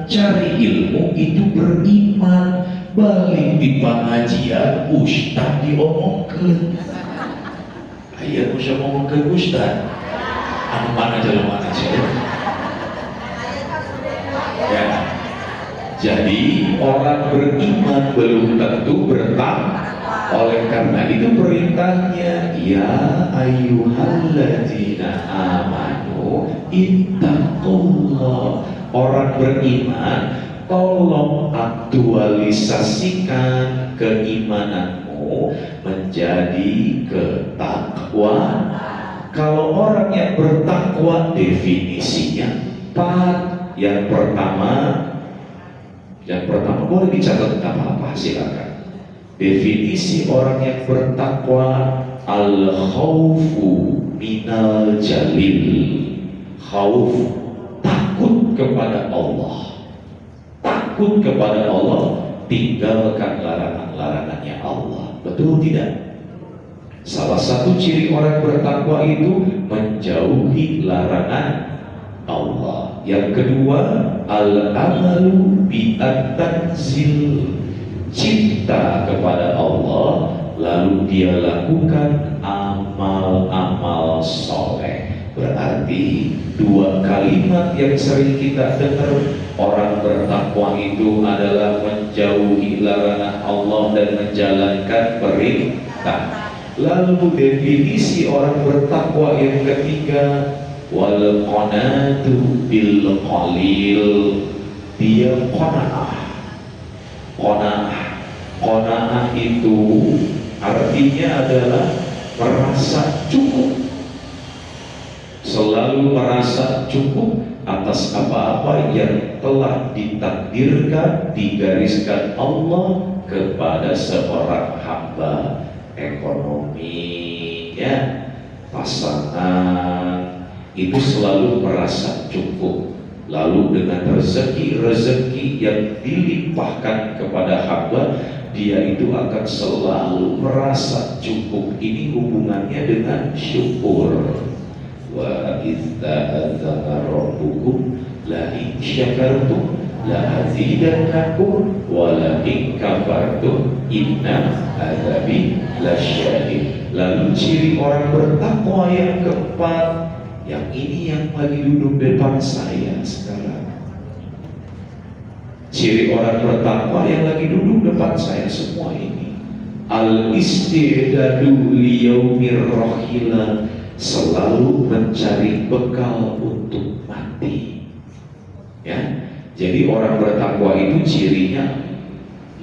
cari ilmu itu beriman. Balik di pengajian ustaz diomongkeun. Aya usah ngomongkeun ustaz. Anu mana jelema sih? Ya. Jadi orang beriman belum tentu bertakwa. Oleh karena itu perintahnya, ya ayyuhalladzina amanu ittaqullah. Orang beriman, tolong aktualisasikan keimananmu menjadi ketakwaan. Kalau orang yang bertakwa definisinya 4. Yang pertama boleh dicatat apa-apa, silakan. Definisi orang yang bertakwa, al-khawfu minal jalil. Khauf, takut kepada Allah. Takut kepada Allah, tinggalkan larangan-larangannya Allah. Betul tidak? Salah satu ciri orang bertakwa itu menjauhi larangan Allah. Yang kedua, al-amalu bi'at-tanzil, cinta kepada Allah, lalu dia lakukan amal-amal soleh. Berarti 2 kalimat yang sering kita dengar, orang bertakwa itu adalah menjauhi larangan Allah dan menjalankan perintah. Lalu definisi orang bertakwa yang ketiga, wal qanatu bil qalil, dia qanaah. Qanaah itu artinya adalah merasa cukup, selalu merasa cukup atas apa-apa yang telah ditakdirkan, digariskan Allah kepada seorang hamba. Ekonomi, ya, pasangan, itu selalu merasa cukup. Lalu dengan rezeki yang dilimpahkan kepada hamba, dia itu akan selalu merasa cukup. Ini hubungannya dengan syukur. Wa idza adzana rabbukum la in syakartum la azidannakum wa la in kafartum inna adzabi lasyadid. Lalu ciri orang bertakwa yang keempat, yang ini yang lagi duduk depan saya sekarang. Ciri orang bertakwa yang lagi duduk depan saya semua ini, al-istidadu liyaumir rahila, selalu mencari bekal untuk mati. Ya, jadi orang bertakwa itu cirinya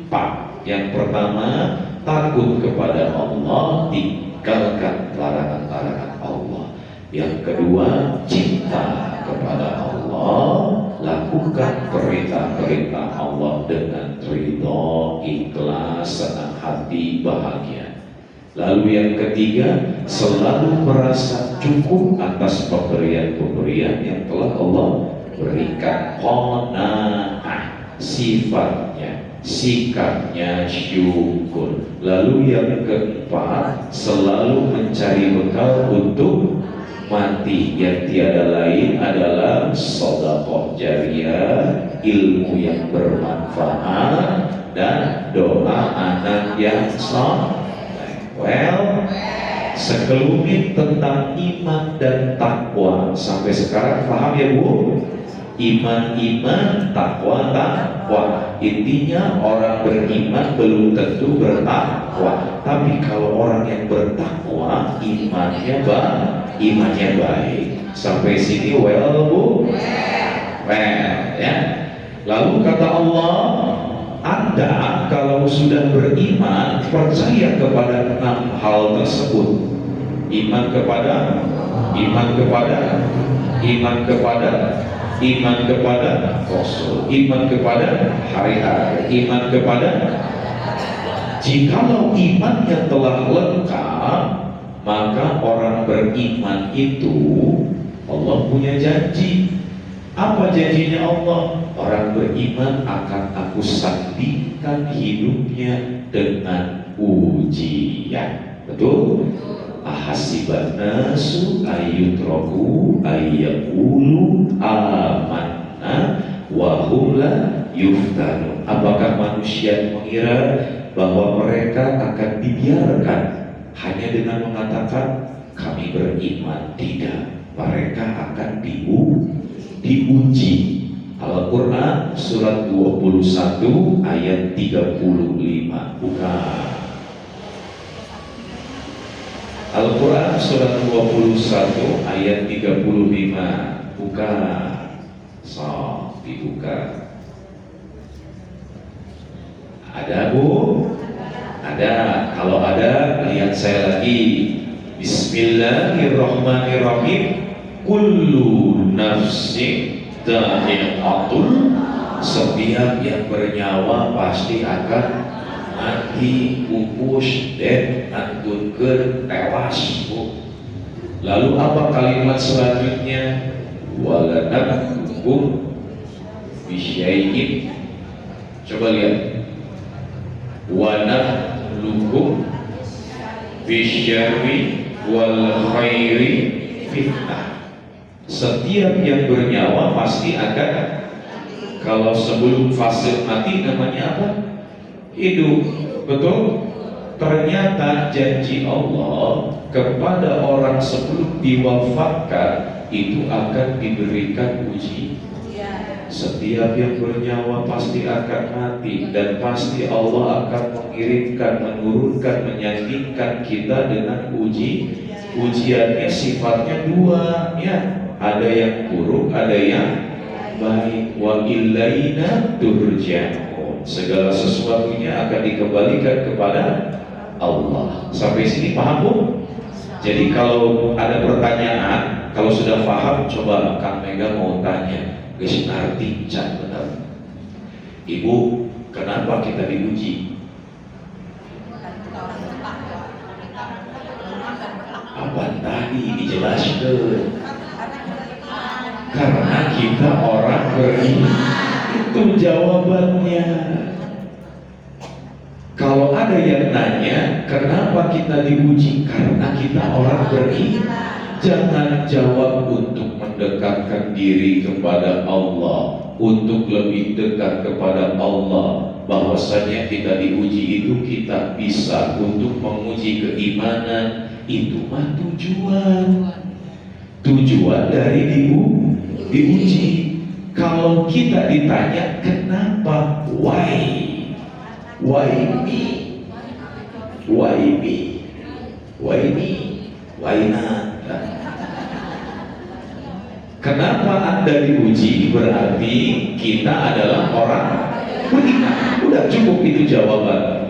4. Yang pertama, takut kepada Allah, tinggalkan larangan-larangan Allah. Yang kedua, cinta kepada Allah, lakukan perintah-perintah Allah dengan ridho, ikhlas, senang hati, bahagia. Lalu yang ketiga, selalu merasa cukup atas pemberian-pemberian yang telah Allah berikan. Qanaah, sifatnya, sikapnya syukur. Lalu yang keempat, selalu mencari bekal untuk mati, yang tiada lain adalah sedekah jariyah, ilmu yang bermanfaat, dan doa anak yang saleh. Well, sekelumit tentang iman dan takwa sampai sekarang paham ya Bu? Iman, takwa. Intinya orang beriman belum tentu bertakwa, tapi kalau orang yang bertakwa imannya baik. Sampai sini well Bu? Well, ya. Lalu kata Allah, Anda kalau sudah beriman, percaya kepada 6 hal tersebut. Iman kepada Rasul, iman kepada hari akhir, iman kepada. Jikalau imannya telah lengkap, maka orang beriman itu Allah punya janji. Apa janjinya Allah? Orang beriman akan aku sandingkan hidupnya dengan ujian. Betul? Ahasiban nasu ayyutraku ayyaqulu amanna wa hum la yuftanun. Apakah manusia mengira bahwa mereka akan dibiarkan hanya dengan mengatakan kami beriman? Tidak, mereka akan diuji. Al-Quran surat 21 ayat 35. Bukan. Al-Quran surat 21 ayat 35. Buka. So, dibuka. Ada bu? Ada. Kalau ada, lihat saya lagi. Bismillahirrahmanirrahim. Kullu nafsin dha'iqatul. Setiap yang bernyawa pasti akan mati, pupus, dan anggunkeun tewas. Lalu apa kalimat selanjutnya? Walanabluukum bisyai'in. Coba lihat. Wanabluukum bisyarri wal khairi fitnah. Setiap yang bernyawa pasti akan, kalau sebelum fase mati namanya apa? Hidup. Betul? Ternyata janji Allah kepada orang sebelum diwafatkan itu akan diberikan uji. Setiap yang bernyawa pasti akan mati, dan pasti Allah akan mengirimkan, menurunkan, menyandingkan kita dengan uji. Ujiannya sifatnya dua, ya. Ada yang buruk, ada yang baik. Wa ilaina turja'un. Segala sesuatunya akan dikembalikan kepada Allah. Sampai sini paham bu? Jadi kalau ada pertanyaan, kalau sudah paham, coba Kang Mega mau tanya. Guys, ngerti can benar. Ibu, kenapa kita diuji? Apa tadi dijelaskan? Karena kita orang beriman. Itu jawabannya. Kalau ada yang nanya, kenapa kita diuji? Karena kita orang beriman. Jangan jawab untuk mendekatkan diri kepada Allah, untuk lebih dekat kepada Allah. Bahwasanya kita diuji itu kita bisa untuk menguji keimanan. Itu mah tujuan dari diuji. Kalau kita ditanya kenapa, why me, why not? Kenapa Anda diuji? Berarti kita adalah orang beriman. Udah cukup itu jawaban.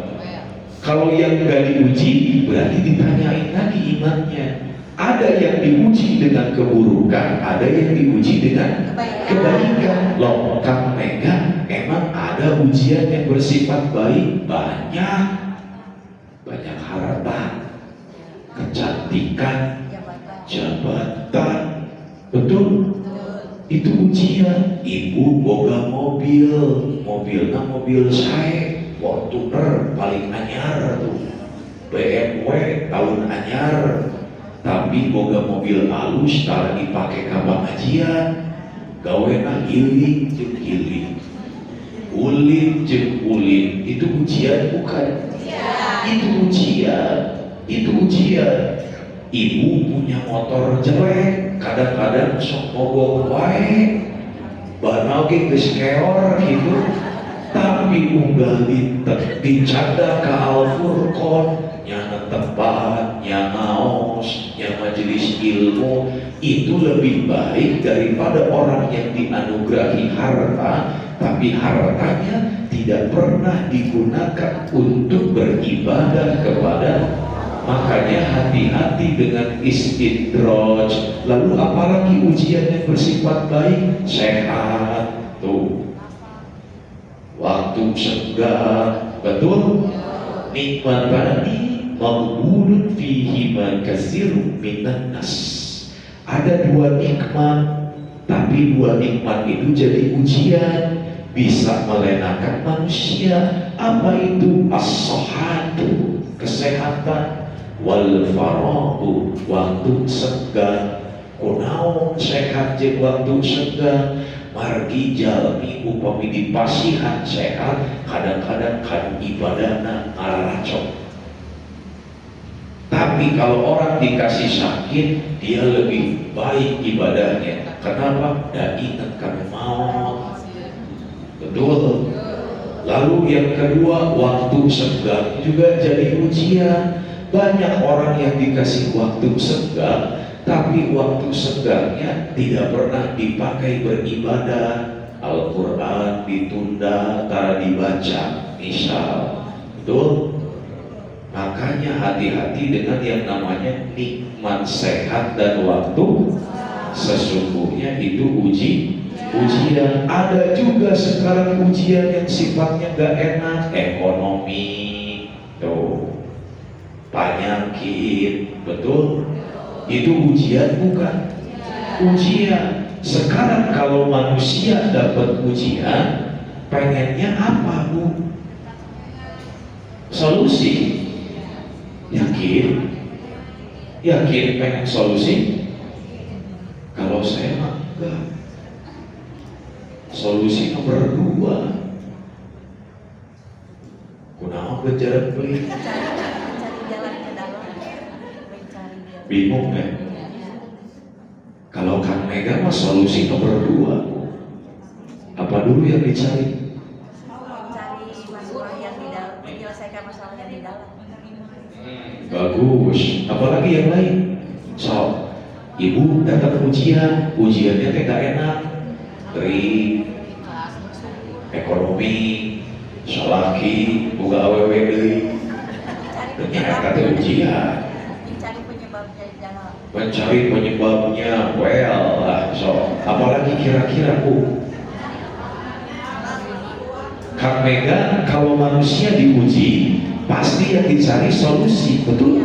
Kalau yang nggak diuji, berarti ditanyain lagi imannya. Ada yang diuji dengan keburukan, ada yang diuji dengan kebaikan. Loh, Kang Mega, emang ada ujian yang bersifat baik? Banyak harta, kecantikan, jabatan. Betul? Itu ujian. Ibu boga mobilnya mobil saya, Fortuner paling anyar tuh, BMW tahun anyar, tapi boga mobil halus tara dipake ka pengajian, gawena giling jeung giling, ulin jeung ulin. Itu ujian bukan? Itu ujian. Ibu punya motor jelek, kadang-kadang sok mogok wae, banal ge geus keor gitu, tapi unggal dicanda ka Al-Furqan, nya tempat, nya ngaos, nya majelis ilmu. Itu lebih baik daripada orang yang dianugerahi harta, tapi hartanya tidak pernah digunakan untuk beribadah kepada. Makanya hati-hati dengan istidraj. Lalu apalagi ujian yang bersifat baik? Sehat tuh, waktu senggang, betul? Nikmat tadi maghbunun fihi ma katsirun minan nas. Ada dua nikmat, tapi dua nikmat itu jadi ujian, bisa melenakan manusia. Apa itu? As-sihhatu, kesehatan, wal faragu, waktu senggang. Kunaon sehat jeung waktu senggang? margi jalmi upami dipasihan sehat kadang-kadang kan ibadahna ngaracok. Tapi kalau orang dikasih sakit, dia lebih baik ibadahnya. Kenapa? Dah ingat kan maut. Betul. Lalu yang kedua, waktu senggang juga jadi ujian. Banyak orang yang dikasih waktu senggang, tapi waktu senggangnya tidak pernah dipakai beribadah. Al-Quran ditunda, tak dibaca, misal. Betul? Makanya hati-hati dengan yang namanya nikmat sehat dan waktu. Sesungguhnya itu ujian. Ada juga sekarang ujian yang sifatnya gak enak, ekonomi, tuh, penyakit, betul? Itu ujian bukan? Ujian. Sekarang kalau manusia dapat ujian, pengennya apa, Bu? Solusi. Yakin pengen solusi? Kalau saya mah enggak. Solusi nomor 2. Kunaon bejaran beli? Bingung kan? Kalau Kang Mega mah solusi nomor 2. Apa dulu yang dicari? Mencari masalah yang di dalam, menyelesaikan masalah yang di dalam. Bagus. Apalagi yang lain? So, ibu datang ujiannya teh gak enak. Dari ekonomi, salaki, buka awewe deui. Ternyata teh ujian. Mencari penyebabnya, well lah. So, apalagi kira-kira Bu? Kang Mega, kalau manusia diuji, pasti yang dicari solusi, betul?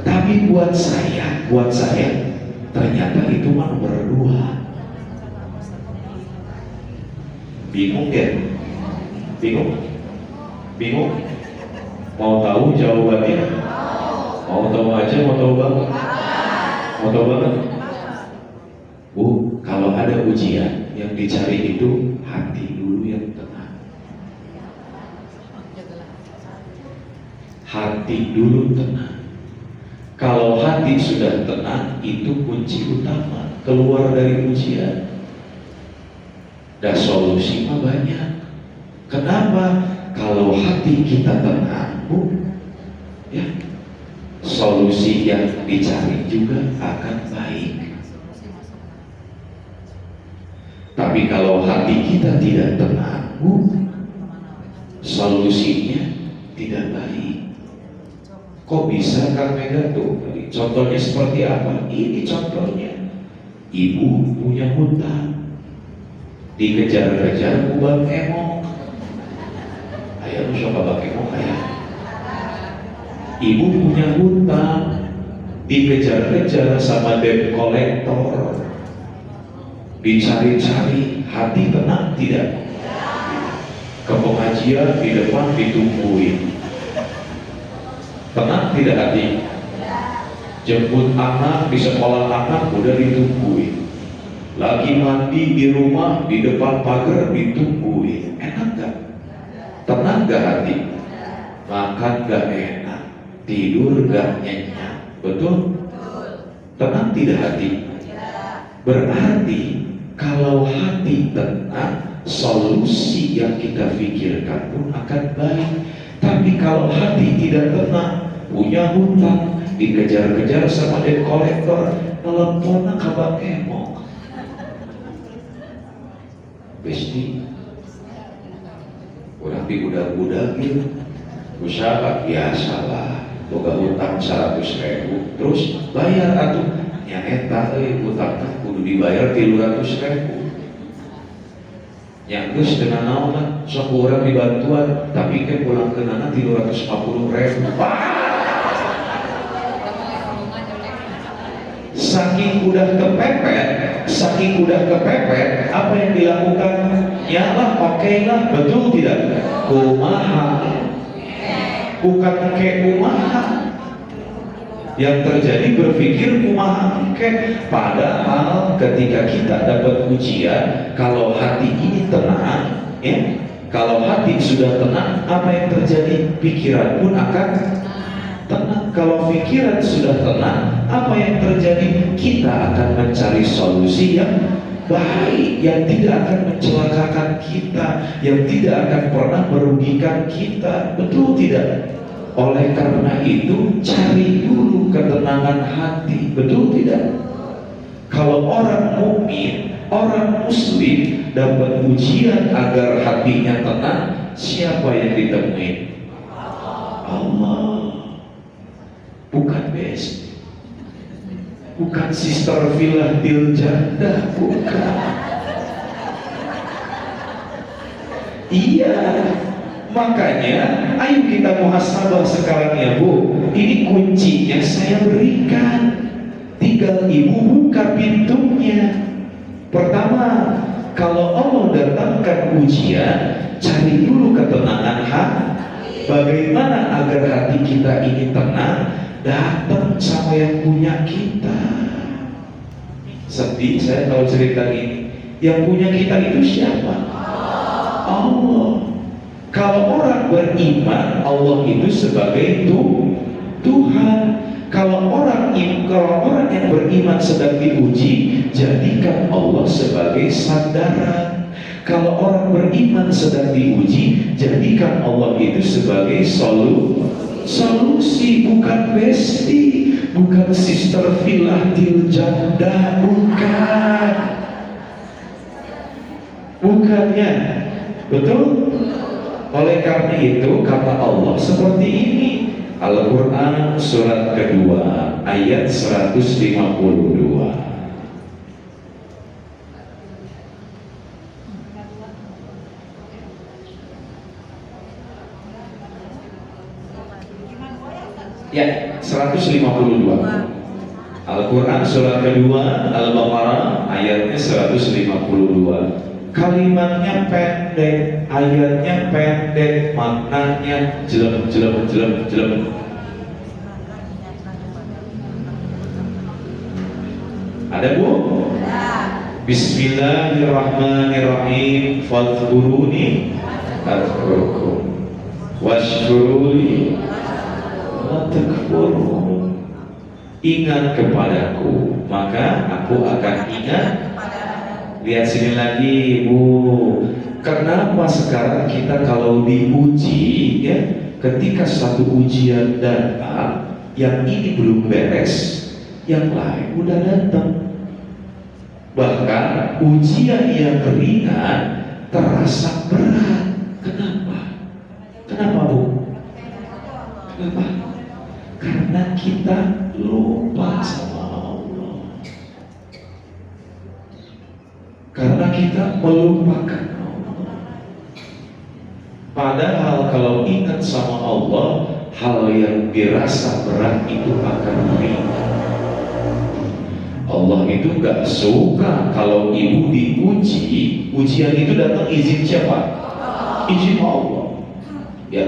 Tapi buat saya ternyata itu mah nomor 2. Bingung ya? Bingung? Mau tahu jawabannya? Mau tahu aja, mau tahu banget? Mau tahu banget? Bu, kalau ada ujian, yang dicari itu hati dulu yang tenang. Hati dulu tenang. Kalau hati sudah tenang, itu kunci utama keluar dari ujian. Dan solusi mah banyak. Kenapa? Kalau hati kita tenang, Bu, ya, solusi yang dicari juga akan baik. Tapi kalau hati kita tidak tenang, Bu, solusinya tidak baik. Kok bisa Kang Mega tuh? Contohnya seperti apa? Ini contohnya. Ibu punya hutang, dikejar-kejar ku Bang Emong. Ayo lu coba Bang Emong ayah. Ibu punya hutang, dikejar-kejar sama debt collector, dicari-cari, hati tenang tidak? Ke pengajian di depan ditungguin, tenang tidak hati? Jemput anak di sekolah anak udah ditungguin, lagi mandi di rumah di depan pagar ditungguin, enak gak? Tenang gak hati? Makan gak enak, tidur gak nyenyak, betul? Tenang tidak hati? Berarti kalau hati tenang, solusi yang kita pikirkan pun akan baik. Tapi kalau hati tidak tenang, punya hutang, dikejar-kejar sama debt collector, teleponnya ke Bang Emong, Besti, udah dibudak-budak gitu, usaha biasalah, boga hutang 100.000, terus bayar atuh, nyata hutangnya kudu dibayar 300.000. Yang geus dengan naon sok urang dibantuan, tapi kan pulang ke nana 350.000. Saking udah kepepet, apa yang dilakukan? Ya lah, pakailah, betul tidak? Kumaha, bukan kayak kumaha. Yang terjadi berpikir kumaha engke. Padahal ketika kita dapat ujian, kalau hati ini tenang, ya, kalau hati sudah tenang, apa yang terjadi? Pikiran pun akan tenang. Kalau pikiran sudah tenang, apa yang terjadi? Kita akan mencari solusi yang baik, yang tidak akan mencelakakan kita, yang tidak akan pernah merugikan kita. Betul tidak? Oleh karena itu, cari dulu ketenangan hati. Betul tidak? Kalau orang mukmin, orang muslim dapat ujian agar hatinya tenang, siapa yang ditemui? Allah. Bukan best, bukan Sister Villa Diljanda, bukan. Iya, makanya ayo kita muhasabah sekarang ya Bu. Ini kuncinya saya berikan, tinggal Ibu buka pintunya. Pertama, kalau Allah datangkan ujian, cari dulu ketenangan hati. Bagaimana agar hati kita ini tenang? Datang sama yang punya kita. Sedih saya tahu cerita ini. Yang punya kita itu siapa? Allah. Kalau orang beriman, Allah itu sebagai Tuhan. Kalau orang yang beriman sedang diuji, jadikan Allah sebagai sandaran. Kalau orang beriman sedang diuji, jadikan Allah itu sebagai solusi, bukan besti, bukan Sister Villa Diljanda, bukannya. Betul? Oleh karena itu kata Allah seperti ini, Al-Quran surat kedua ayat 152. Ya, 152. Al-Quran surat kedua Al-Baqarah ayatnya 152. Kalimatnya pendek, ayatnya pendek, maknanya jelek. Ada Bu? Bismillahirrahmanirrahim. Fadhkuruni adhkurkum washkuruli takfurun. Ingat kepadaku, maka aku akan ingat. Lihat sini lagi Bu. Kenapa sekarang kita kalau diuji, ya, ketika satu ujian datang, yang ini belum beres, yang lain udah datang. Bahkan ujian yang ringan terasa berat. Kenapa Bu? Kenapa? Karena kita lupa sama Allah. Karena kita melupakan Allah. Padahal kalau ingat sama Allah, hal yang dirasa berat itu akan ringan. Allah itu gak suka kalau ibu diuji. Ujian itu datang izin siapa? Izin Allah. Ya,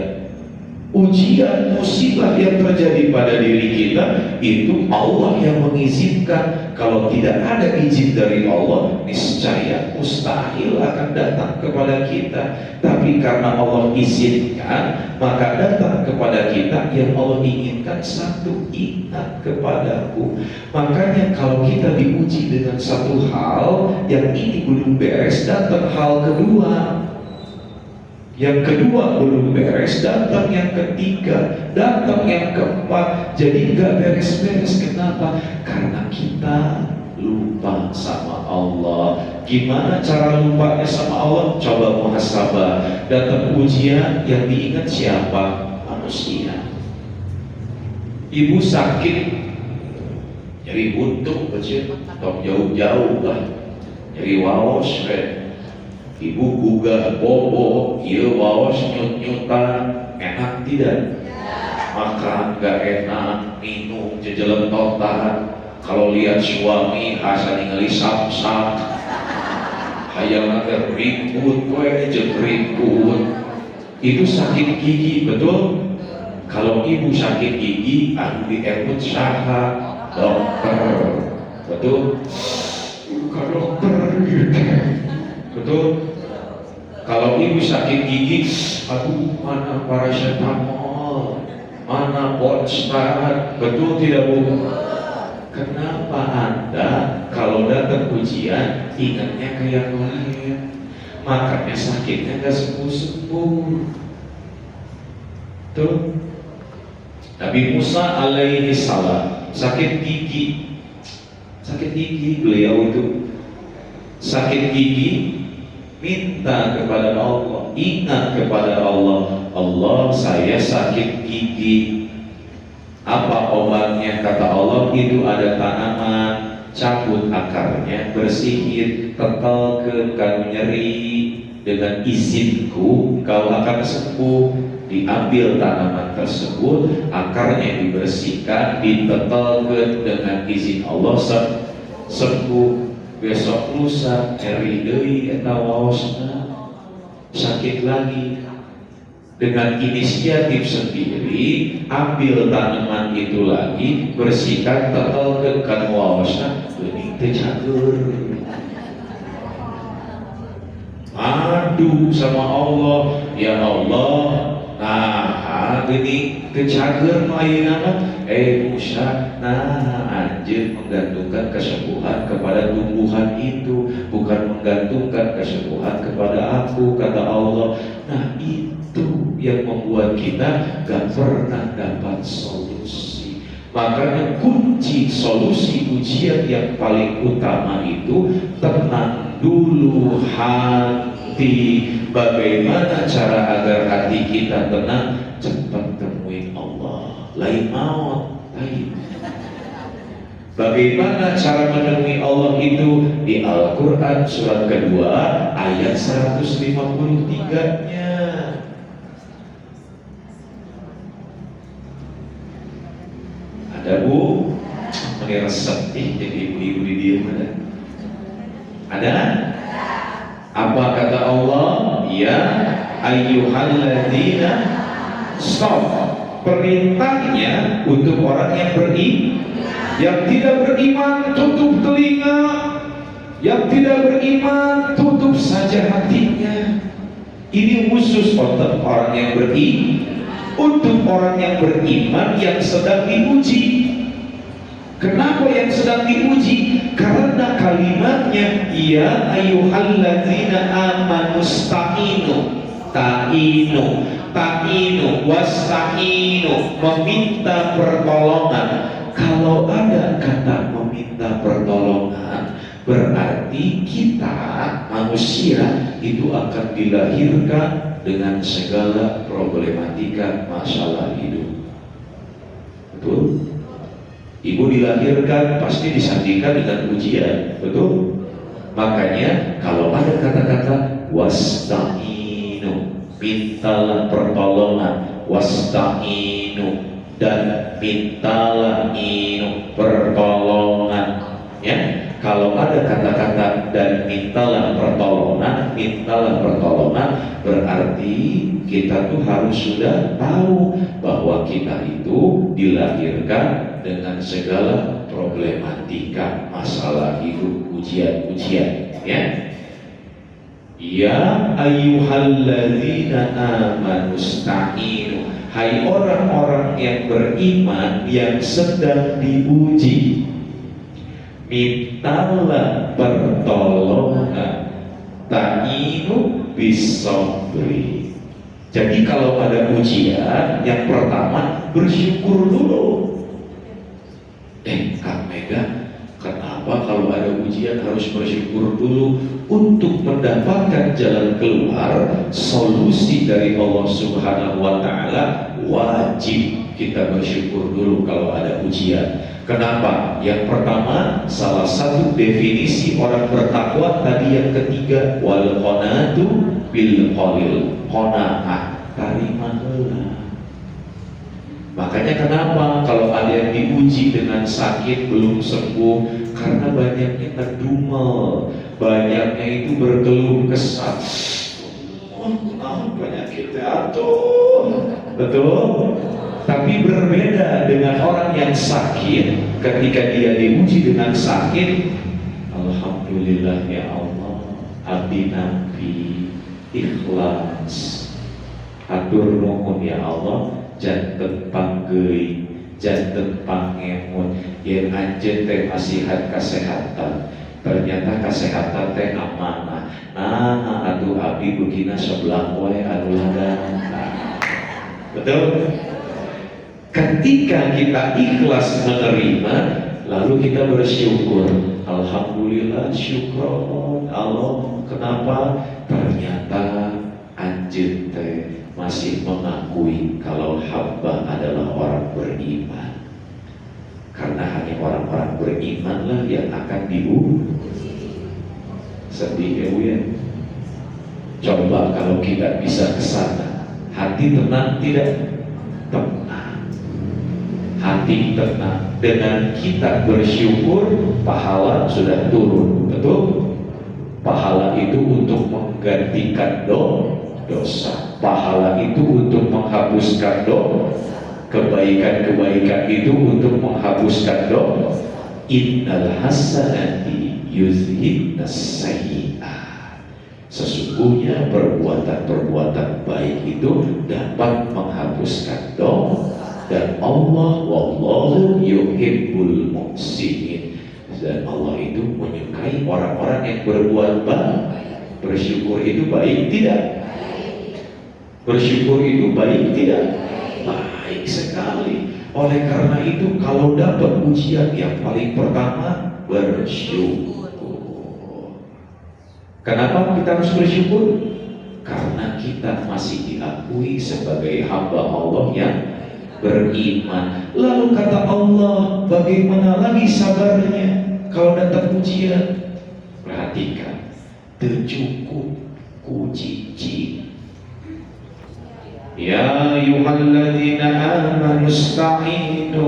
ujian musibah yang terjadi pada diri kita itu Allah yang mengizinkan. Kalau tidak ada izin dari Allah, niscaya mustahil akan datang kepada kita. Tapi karena Allah izinkan, maka datang kepada kita yang Allah inginkan. Satu, ingat kepadaku. Makanya kalau kita diuji dengan satu hal, yang ini belum beres, datang hal kedua. Yang kedua belum beres, datang yang ketiga, datang yang keempat. Jadi nggak beres-beres. Kenapa? Karena kita lupa sama Allah. Gimana cara lupanya sama Allah? Coba muhasabah. Datang ujian, yang diingat siapa? Manusia. Ibu sakit, nyeri buntung kecil, atau jauh-jauh lah, nyeri waos, Ibu gugah bobo, iya waos nyut-nyutan, enak tidak? Makan gak enak, minum jejelentotan. Kalau lihat suami hasa ningali samsak, hayang agak ribut, ribut. Itu sakit gigi, betul? Kalau ibu sakit gigi, aku dieput saha dokter. Betul? Bukan dokter gitu. Betul? Kalau ibu sakit gigi, aduh mana paracetamol, mana Potstat. Betul tidak Bu? Kenapa Anda kalau datang ujian ingatnya ke yang lain? Makanya sakitnya gak sembuh-sembuh. Tuh. Nabi Musa alaihi salam sakit gigi. Sakit gigi beliau itu sakit gigi, minta kepada Allah, ingat kepada Allah, Allah saya sakit gigi. Apa obatnya? Kata Allah, itu ada tanaman, cabut akarnya, bersihin, tetelkan kalau nyeri, dengan izinku kau akan sembuh. Diambil tanaman tersebut, akarnya dibersihkan, ditetelkan dengan izin Allah, sembuh. Besok lusa nyeri deui eta waosna, sakit lagi. Dengan inisiatif sendiri, ambil tanaman itu lagi, bersihkan, tetelkan kan waosna, geuning teu cager. Adu sama Allah, ya Allah, nah geuning teu cager nu ayeuna Musa, nah anjeun menggantungkan kesembuhan kepada tumbuhan itu, bukan menggantungkan kesembuhan kepada aku, kata Allah. Nah itu yang membuat kita gak pernah dapat solusi. Makanya kunci solusi ujian yang paling utama itu tenang dulu hati. Bagaimana cara agar hati kita tenang? Cepat temuin Allah, lain maut, lain. Bagaimana cara menemui Allah itu? Di Al-Quran surat kedua ayat 153-nya. Ada Bu? Ini resep jadi ibu-ibu di dia mana? Ada? Apa kata Allah? Ya ayyuhalladzina, stop. Perintahnya untuk orang yang beriman. Yang tidak beriman tutup telinga, yang tidak beriman tutup saja hatinya. Ini khusus untuk orang yang beriman. Untuk orang yang beriman yang sedang diuji. Kenapa yang sedang diuji? Karena kalimatnya ya ayyuhalladzina amanu sta'inu, ta'inu wasta'inu, meminta pertolongan. Kalau ada kata meminta pertolongan, berarti kita manusia itu akan dilahirkan dengan segala problematika masalah hidup. Betul? Ibu dilahirkan pasti disandingkan dengan ujian, betul? Makanya kalau ada kata-kata wasta'inu, mintalah pertolongan, wasta'inu, dan mintalah pertolongan, ya. Kalau ada kata-kata dan mintalah pertolongan, berarti kita tuh harus sudah tahu bahwa kita itu dilahirkan dengan segala problematika masalah hidup, ujian-ujian, ya. Ya ayyuhalladzina amanu sta'inu, hai orang-orang yang beriman yang sedang diuji, mintalah pertolongan, ta'inu bisobri. Jadi kalau ada ujian, yang pertama bersyukur dulu. Kang Mega, kenapa kalau ada ujian harus bersyukur dulu? Untuk mendapatkan jalan keluar, solusi dari Allah Subhanahu wa Ta'ala, wajib kita bersyukur dulu kalau ada ujian. Kenapa? Yang pertama, salah satu definisi orang bertakwa tadi yang ketiga, wal qanatu bil qalil, qanaah, tarima heula. Makanya kenapa kalau ada yang diuji dengan sakit belum sembuh? Karena banyaknya ngedumel, banyaknya itu berkeluh kesah. Penyakit atuh, betul? Tapi berbeda dengan orang yang sakit, ketika dia diuji dengan sakit, alhamdulillah ya Allah, abdi nampi ikhlas, atur nuhun ya Allah, janten panggeuing, janten pangemut, yang anjeun teh asihat kesehatan. Ternyata kesehatan teh amanah. Nah, atuh abdi begina sebelah wae anu ladang. Betul? Ketika kita ikhlas menerima, lalu kita bersyukur. Alhamdulillah, syukron Allah. Kenapa? Ternyata anjeun teh masih mengakui kalau hamba adalah orang beriman. Karena hanya orang-orang berimanlah yang akan diuji. Sedih ya. Coba kalau kita bisa ke sana, hati tenang tidak? Tenang. Hati tenang. Dengan kita bersyukur, pahala sudah turun. Betul? Pahala itu untuk menggantikan dosa. Pahala itu untuk menghapuskan dosa. Kebaikan-kebaikan itu untuk menghapuskan dosa. Innal hasanati yuzhibnas sayyi'at. Sesungguhnya perbuatan-perbuatan baik itu dapat menghapuskan dosa. Dan Allah wallahu yuhibbul muhsinin. Dan Allah itu menyukai orang-orang yang berbuat baik. Bersyukur itu baik tidak? Bersyukur itu baik tidak? Baik sekali. Oleh karena itu kalau dapat ujian yang paling pertama bersyukur. Kenapa kita harus bersyukur? Karena kita masih diakui sebagai hamba Allah yang beriman. Lalu kata Allah, bagaimana lagi sabarnya kalau datang ujian? Perhatikan, tercukup kucici. Ya ayyuhalladzina amanu ista'inu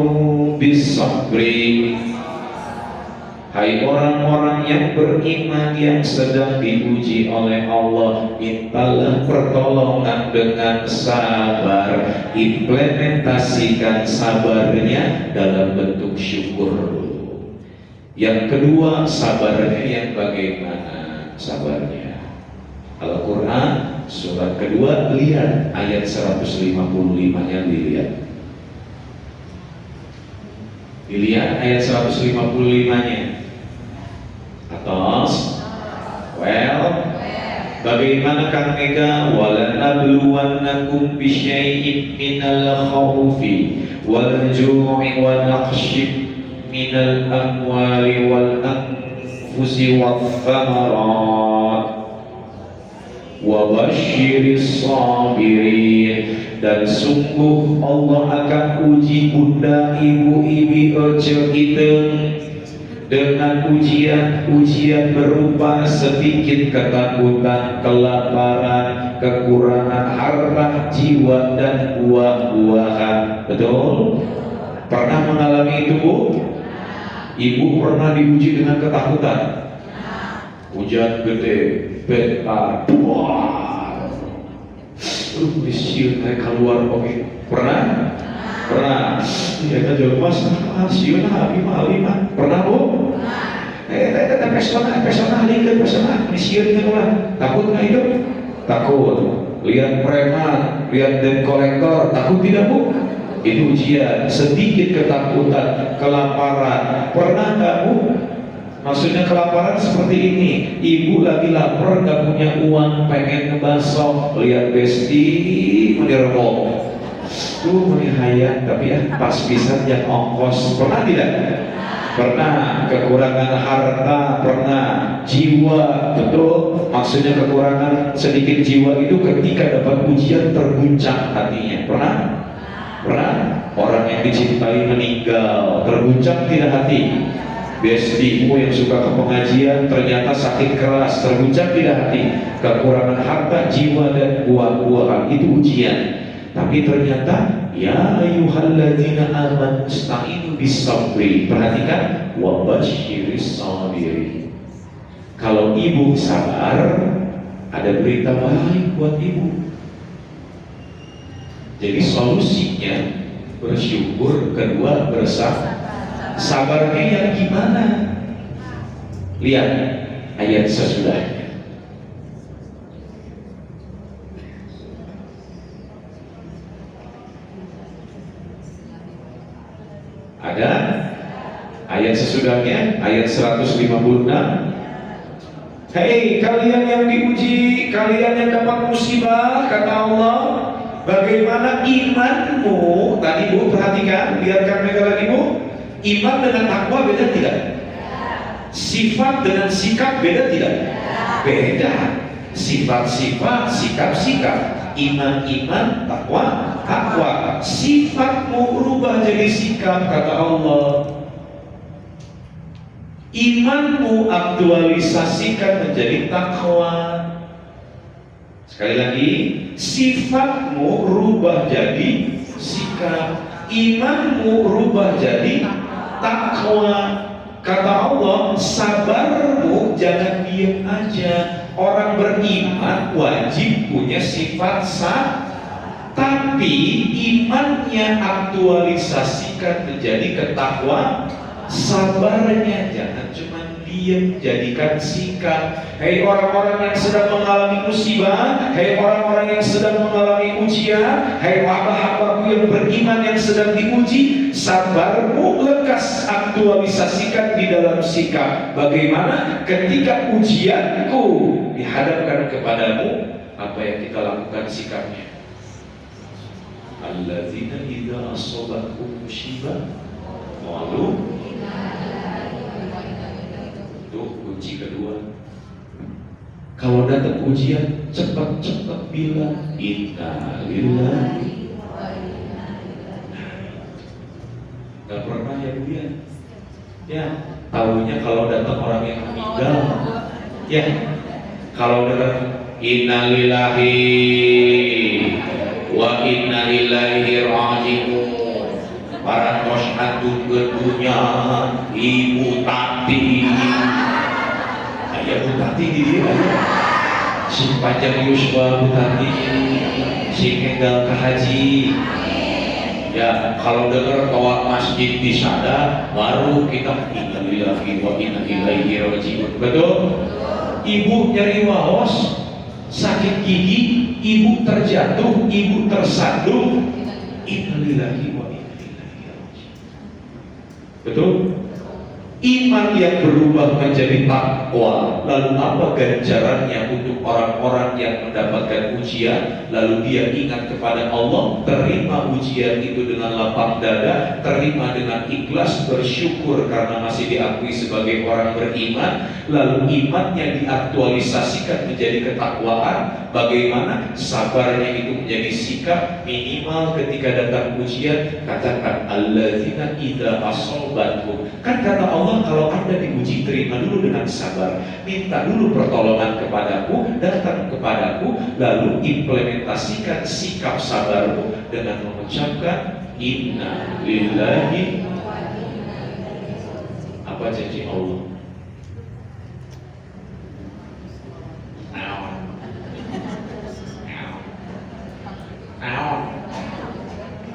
bis-sabri. Hai orang-orang yang beriman yang sedang diuji oleh Allah, mintalah pertolongan dengan sabar. Implementasikan sabarnya dalam bentuk syukur. Yang kedua, sabarnya yang bagaimana? Sabarnya Al-Quran surat kedua, lihat ayat 155-nya dilihat. Dilihat ayat 155-nya. Atas. Well, bagaimana Kang Ega? Walanabluwannakum bisyai'in minal khawfi wal ju'i wa naqshim minal amwali wal anfusi wal thamarat wa basyiris sabirin. Dan sungguh Allah akan uji bunda ibu-ibu ece iteng dengan ujian berupa sedikit ketakutan, kelaparan, kekurangan harta, jiwa dan buah-buahan. Betul? Pernah mengalami itu, Bu? Ibu pernah diuji dengan ketakutan? Hujan gede, bentar, wah, siun kayak keluar oke. Pernah? Pernah. Ya kan jauh mas, siun habis malima. Pernah Bu? Pesona lihat pesona, siun kan takut nggak itu? Takut. Lihat preman, lihat debt collector, takut tidak Bu? Itu ujian. Sedikit ketakutan, kelaparan. Pernah nggak Bu? Maksudnya kelaparan seperti ini, ibu lagi lapar, gak punya uang, pengen ngebasok, lihat besti, menirmok, tuh menihayat, tapi ya pas bisa yang ongkos. Pernah tidak? Pernah. Kekurangan harta, pernah. Jiwa, betul. Maksudnya kekurangan sedikit jiwa itu ketika dapat ujian terguncang hatinya. Pernah? Pernah. Orang yang dicintai meninggal, terguncang tidak hati? Bestimu yang suka ke pengajian ternyata sakit keras, terguncang tidak hati? Kekurangan harta, jiwa dan buah-buahan, itu ujian. Tapi ternyata ya ayyuhalladzina amanu ista'inu bis-sabri. Perhatikan, wa basyiris sabirin. Kalau ibu sabar, ada berita baik buat ibu. Jadi solusinya bersyukur, kedua bersabar. Sabarnya yang gimana? Lihat ayat sesudahnya. Ada ayat sesudahnya, ayat 156. Hei kalian yang diuji, kalian yang dapat musibah, kata Allah, bagaimana imanmu? Tadi Bu perhatikan, biarkan mereka lagi Bu. Iman dengan takwa beda tidak? Sifat dengan sikap beda tidak? Beda. Sifat-sifat, sikap-sikap. Iman-iman, takwa. Sifatmu berubah jadi sikap, kata Allah. Imanmu aktualisasikan menjadi takwa. Sekali lagi, sifatmu rubah jadi sikap, imanmu rubah jadi takwa. Kata Allah, sabarmu jangan diam aja. Orang beriman wajib punya sifat tapi imannya aktualisasikan menjadi ketakwaan. Sabarnya jangan cuma diam, jadikan sikap. Hei orang-orang yang sedang mengalami musibah, hei orang-orang yang sedang mengalami ujian, hei hamba-hambaku yang beriman yang sedang diuji, sabarmu lekas aktualisasikan di dalam sikap. Bagaimana ketika ujianku dihadapkan kepadamu, apa yang kita lakukan sikapnya? Alladzina idza asabatkum musibah qalu. Itu kunci kedua. Kalau datang ujian, cepat-cepat bilang inna lillahi. Gak pernah ya Bu ya? Ya, tahunya kalau datang orang yang meninggal. Ya, kalau datang inna lillahi wa inna ilaihi raji'un. Para kosatun gedunya Ibu Tati. Ayah Bu Tati di dia. Si Panjang Yuswa Bu Tati. Si Enggal Kahaji. Ya, kalau dengar toa masjid di sana, baru kita inna lillahi wa inna ilaihi raji'un. Betul? Ibu nyari waos, sakit gigi, ibu terjatuh, ibu tersandung. Inna lillahi wa inna ilaihi raji'un. Betul? Iman yang berubah menjadi takwa. Lalu apa ganjarannya untuk orang-orang yang mendapatkan ujian? Lalu dia ingat kepada Allah, terima ujian itu dengan lapang dada, terima dengan ikhlas, bersyukur karena masih diakui sebagai orang beriman. Lalu imannya diaktualisasikan menjadi ketakwaan. Bagaimana? Sabarnya itu menjadi sikap. Minimal ketika datang ujian, katakan alladzina idza asabatkum. Kan kata Allah, kalau Anda diuji, terima dulu dengan sabar, minta dulu pertolongan kepadaku, datang kepadaku, lalu implementasikan sikap sabarmu dengan mengucapkan inna lillahi. Apa janji Allah?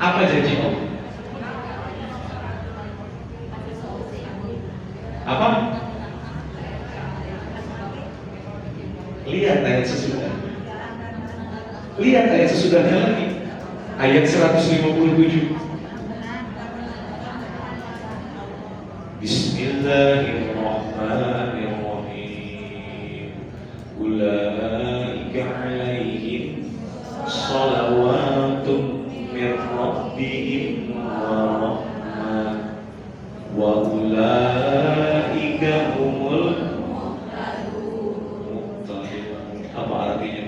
Apa janji Allah? Apa? Lihat ayat sesudah. Lihat ayat sesudahnya lagi. Ayat 157. Bismillahirrahmanirrahim. Ulaika alaihim salawatun min rabbihim wa rahmah wa ulaika humul muhtadun. Apa artinya?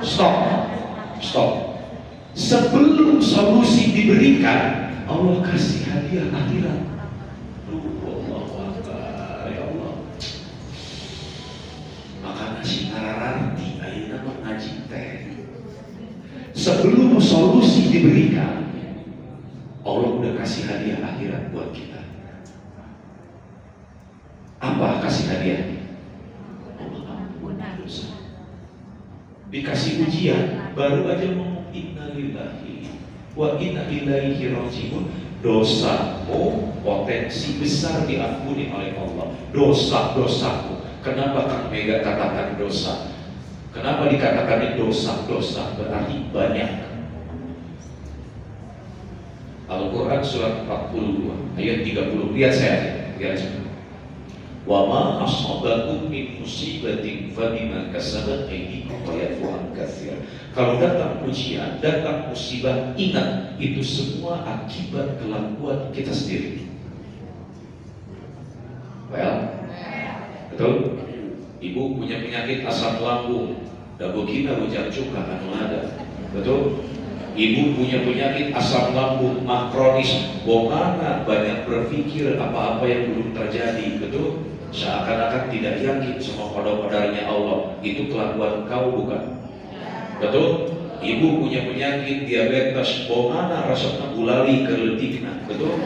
Stop. Sebelum solusi diberikan, Allah kasih hadiah akhirat. Allahu Akbar, ya Allah. Maka nasi ngararti ayeuna mengaji teh. Sebelum solusi diberikan, Allah udah kasih hadiah akhirat buat kita. Apa kasih hadiahnya? Allah ampun dosa. Dikasih ujian, baru aja ngomong inna lillahi wa inna ilaihi rajiun. Dosamu potensi besar diampuni oleh Allah. Dosa-dosamu. Kenapa Kang Mega katakan dosa? Kenapa dikatakan dosa-dosa? Berarti banyak. Al-Quran surat 42 ayat 30. Lihat saya, lihat saya. Wa ma asabakum min musibatin fabima kasabat aydikum wa yafu an katsir. Kalau datang ujian, datang musibah, ingat itu semua akibat kelakuan kita sendiri. Well, betul? Ibu punya penyakit asam lambung, dabukina ujar cuka anu ada. Betul? Ibu punya penyakit asam lambung makronis, bongana banyak berpikir apa-apa yang belum terjadi. Betul? Seakan-akan tidak yakin sama qada-qadarnya Allah. Itu kelakuan kau bukan? Betul? Ibu punya penyakit diabetes, bongana rasanya gulali keletikna. Betul?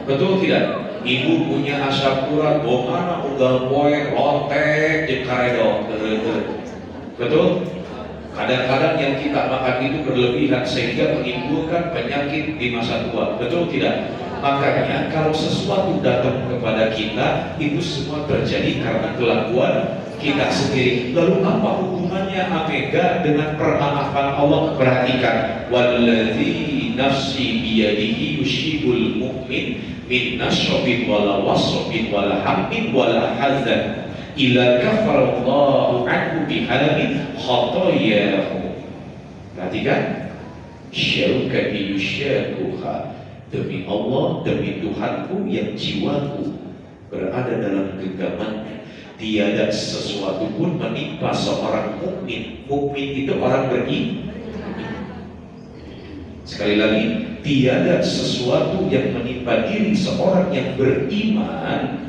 Betul tidak? Ibu punya asam urat, bongana ugal poe, lotek, jeung karedo. Betul? Kadang-kadang yang kita makan itu berlebihan sehingga menimbulkan penyakit di masa tua. Betul tidak? Makanya kalau sesuatu datang kepada kita, itu semua terjadi karena kelakuan kita sendiri. Lalu apa hubungannya Amega dengan permaafan Allah? Perhatikan, walladzi nafsi biyadihi yushibul mu'min min nashabin wala wasabin wala hammin wala hazan ila kafarallahu anhu bihamin khotoyahu. Perhatikan, syarukati yusyakuha. Demi Allah, demi Tuhanku yang jiwaku berada dalam genggamannya, tiada sesuatu pun menimpa seorang mukmin. Mukmin itu orang beriman. Sekali lagi, tiada sesuatu yang menimpa diri seorang yang beriman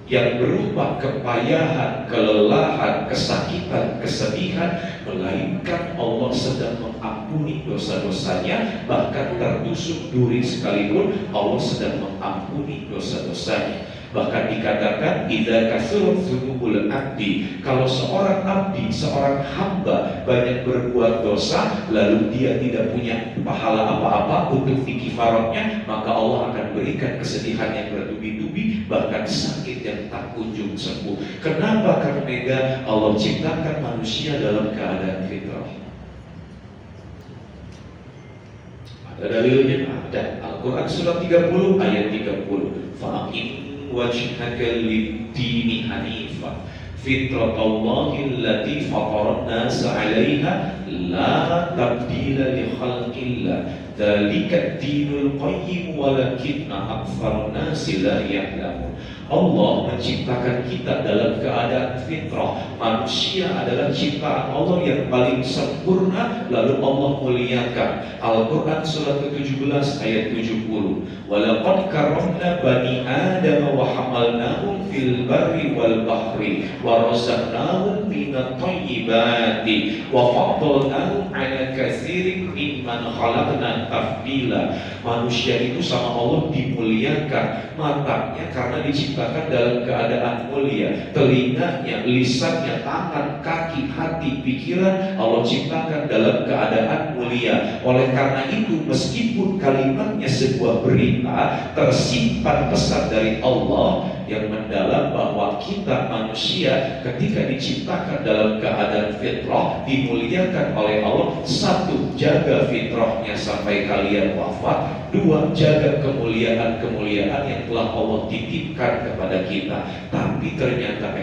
yang berupa kepayahan, kelelahan, kesakitan, kesedihan, melainkan Allah sedang mengampuni dosa-dosanya. Bahkan tertusuk duri sekalipun Allah sedang mengampuni dosa-dosanya. Bahkan dikatakan idza kasurat dzunubul abdi, kalau seorang abdi, seorang hamba banyak berbuat dosa lalu dia tidak punya pahala apa-apa untuk dikifaratnya, maka Allah akan berikan kesedihan yang bertubi-tubi, bahkan sakit yang tak kunjung sembuh. Kenapa? Karena Allah ciptakan manusia dalam keadaan fitrah. Ada dalilnya? Ada. Al-Quran surah 30 ayat 30. Fa'aqim wajhaka lid-dini hanifa fitratallahi allati fataran nas 'alaiha la tabdila li khalqillah dzalika ad-dinul qayyim walakinna aktsarun nas la ya'lamun. Allah menciptakan kita dalam keadaan fitrah. Manusia adalah ciptaan Allah yang paling sempurna, lalu Allah muliakan. Al-Quran surat ke-17 ayat 70. Walaqad karramna bani Adam wa hamalnahum fil barri wal bahri wa razaqnahum minat thayyibati wa faddalnahum 'ala katsirin mimman khalaqna tafdila. Manusia itu sama Allah dimuliakan. Matanya karena diciptakan dalam keadaan mulia, telinganya, lisannya, tangan, kaki, hati, pikiran Allah ciptakan dalam keadaan mulia. Oleh karena itu, meskipun kalimatnya sebuah berita, tersimpan pesan dari Allah yang mendalam bahwa kita manusia ketika diciptakan dalam keadaan fitrah dimuliakan oleh Allah. Satu, jaga fitrahnya sampai kalian wafat. Dua, jaga kemuliaan-kemuliaan yang telah Allah titipkan kepada kita. Tapi ternyata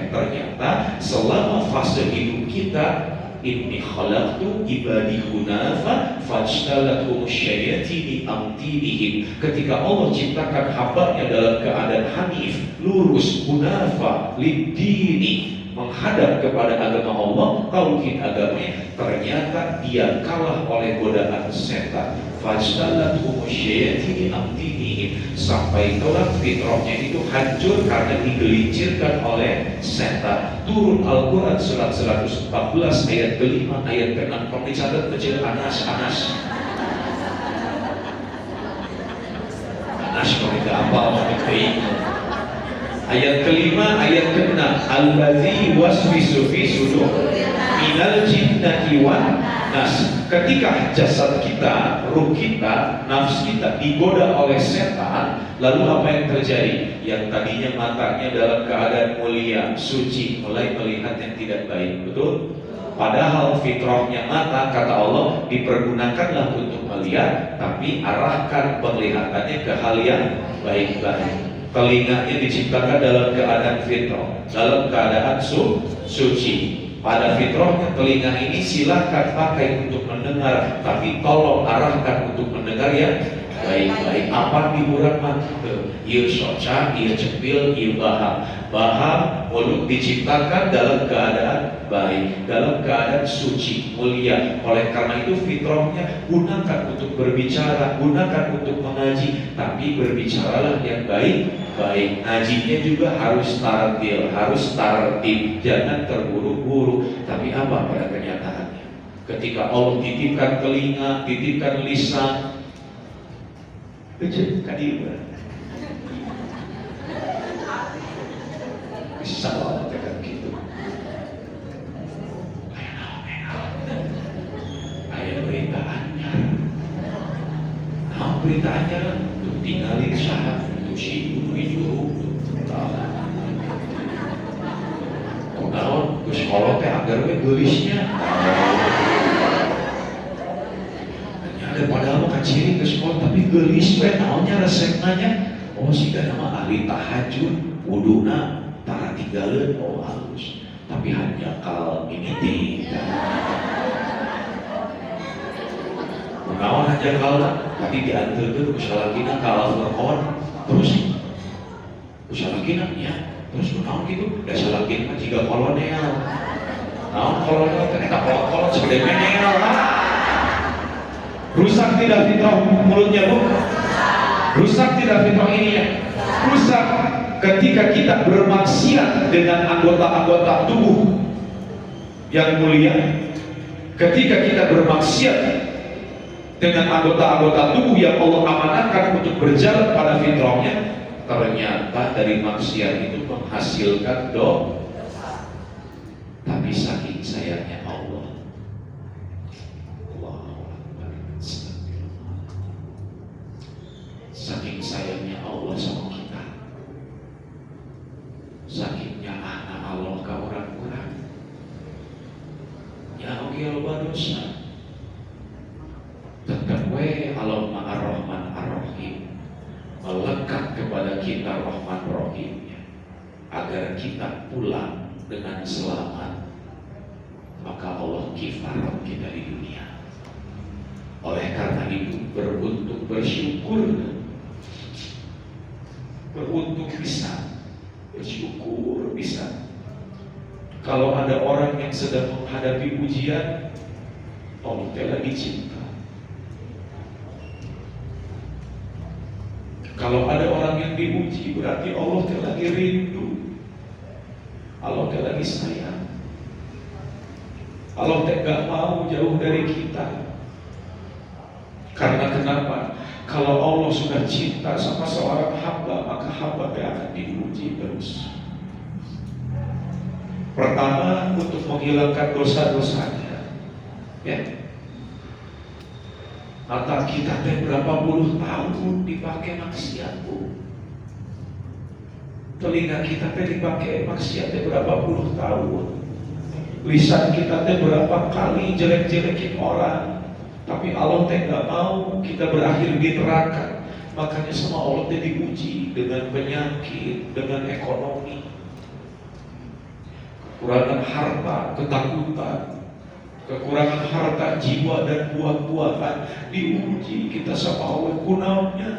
selama fase hidup kita, inni khalaqtu ibadi hunafa fajtalathum syayatini amtinihim. Ketika Allah ciptakan hambanya dalam keadaan hanif, lurus, hunafa, lidini, menghadap kepada agama Allah, tauhid agamanya, ternyata dia kalah oleh godaan setan. Fajtalathum syayatini amtinihim, sampai kelak fitrahnya itu hancur karena digelincirkan oleh setan. Turun Al-Quran surat 114 ayat ke-5 ayat ke-6. Kalau dicatat kecil, Anas kalau tidak apa ayat ke-5 ayat ke-6. Allazi waswisu fi sudur minal jinnati wan nas. Ketika jasad kita, ruh kita, nafs kita digoda oleh setan, lalu apa yang terjadi? Yang tadinya matanya dalam keadaan mulia, suci, mulai melihat yang tidak baik. Betul? Padahal fitrahnya mata, kata Allah, dipergunakanlah untuk melihat, tapi arahkan penglihatannya ke hal yang baik-baik. Telinganya diciptakan dalam keadaan fitrah, dalam keadaan suci. Pada fitrahnya telinga ini silakan pakai untuk mendengar, tapi tolong arahkan untuk mendengar yang baik-baik. Apa hiburan mah? Ieu soca, ieu cepil, ieu baham. Baham mulut diciptakan dalam keadaan baik, dalam keadaan suci, mulia. Oleh karena itu fitrahnya gunakan untuk berbicara, gunakan untuk mengaji, tapi berbicaralah yang baik-baik. Ngajinya juga harus tartil, harus tartib, jangan terburu-buru. Tapi apa pada kenyataannya? Ketika Allah titipkan telinga, titipkan lisan, kecil kadieu. Bisa Allah tekan gitu. Ayat berita anyar. Nah, berita anyar untuk tinggalin syahat, untuk sidu, hijau, naon ke sekolah teh agar we geulisnya. Ada padahal mah kaciri ke sekolah tapi geulis we naonnya resepnya. Oh siga nama ahli tahajud, wuduna tara tinggalin, oh halus. Tapi hanya kal ini tidak. Naon aja kal tapi diantarkeun ku salakina ka al-Qur'an terus ku salakina nya. Terus naon gitu, da salakina jiga kolonel. Naon kolonel teh eta kolot segede menel lah. Rusak tidak fitrah mulutnya, Bu? Rusak tidak fitrah ini ya? Rusak ketika kita bermaksiat dengan anggota-anggota tubuh yang mulia. Ketika kita bermaksiat dengan anggota-anggota tubuh yang Allah amanahkan untuk berjalan pada fitrahnya, ternyata dari maksiat itu menghasilkan dosa. Tapi saking sayangnya Allah, saking sayangnya Allah sama kita, sakingnya anak Allah ke orang-orang, ya oke loba dosa, tetap we Allah Ar-Rahman Ar-Rahim melekat kepada kita Rahman Rahimnya agar kita pulang dengan selamat. Maka Allah kifarat kita di dunia. Oleh karena itu beruntung bersyukur, beruntung bisa bersyukur bisa. Kalau ada orang yang sedang menghadapi ujian, Allah lagi cinta. Kalau ada orang yang diuji, berarti Allah lagi rindu, Allah lagi sayang, Allah gak mau jauh dari kita. Karena kenapa? Kalau Allah sudah cinta sama seorang hamba, maka hamba akan diuji terus. Pertama, untuk menghilangkan dosa-dosanya, ya. Mata kita berapa puluh tahun dipakai maksiat, Bu. Telinga kita dipakai maksiat berapa puluh tahun. Lisan kita berapa kali jelek-jelekin orang. Tapi Allah nggak mau kita berakhir di neraka. Makanya sama Allah diuji dengan penyakit, dengan ekonomi, kekurangan harta, ketakutan, kekurangan harta, jiwa dan buah-buahan. Diuji kita sama Allah kunaonnya.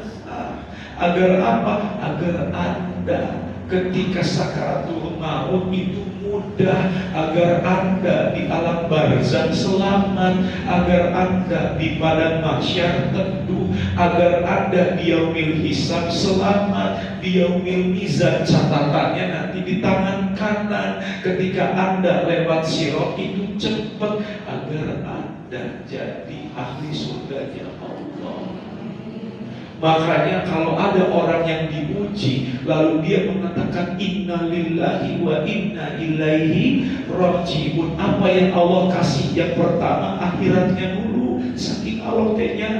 Agar apa? Agar Anda ketika sakaratul maut itu mudah, agar Anda di alam barzakh selamat, agar Anda di padang mahsyar teduh, agar Anda di yaumil hisab selamat, di yaumil mizan catatannya nanti di tangan kanan, ketika Anda lewat sirat itu cepat, agar Anda jadi ahli surganya Allah. Makanya kalau ada orang yang diuji lalu dia mengatakan inna lillahi wa inna ilaihi rajiun, apa yang Allah kasih yang pertama akhiratnya dulu. Saking Allah tehnya,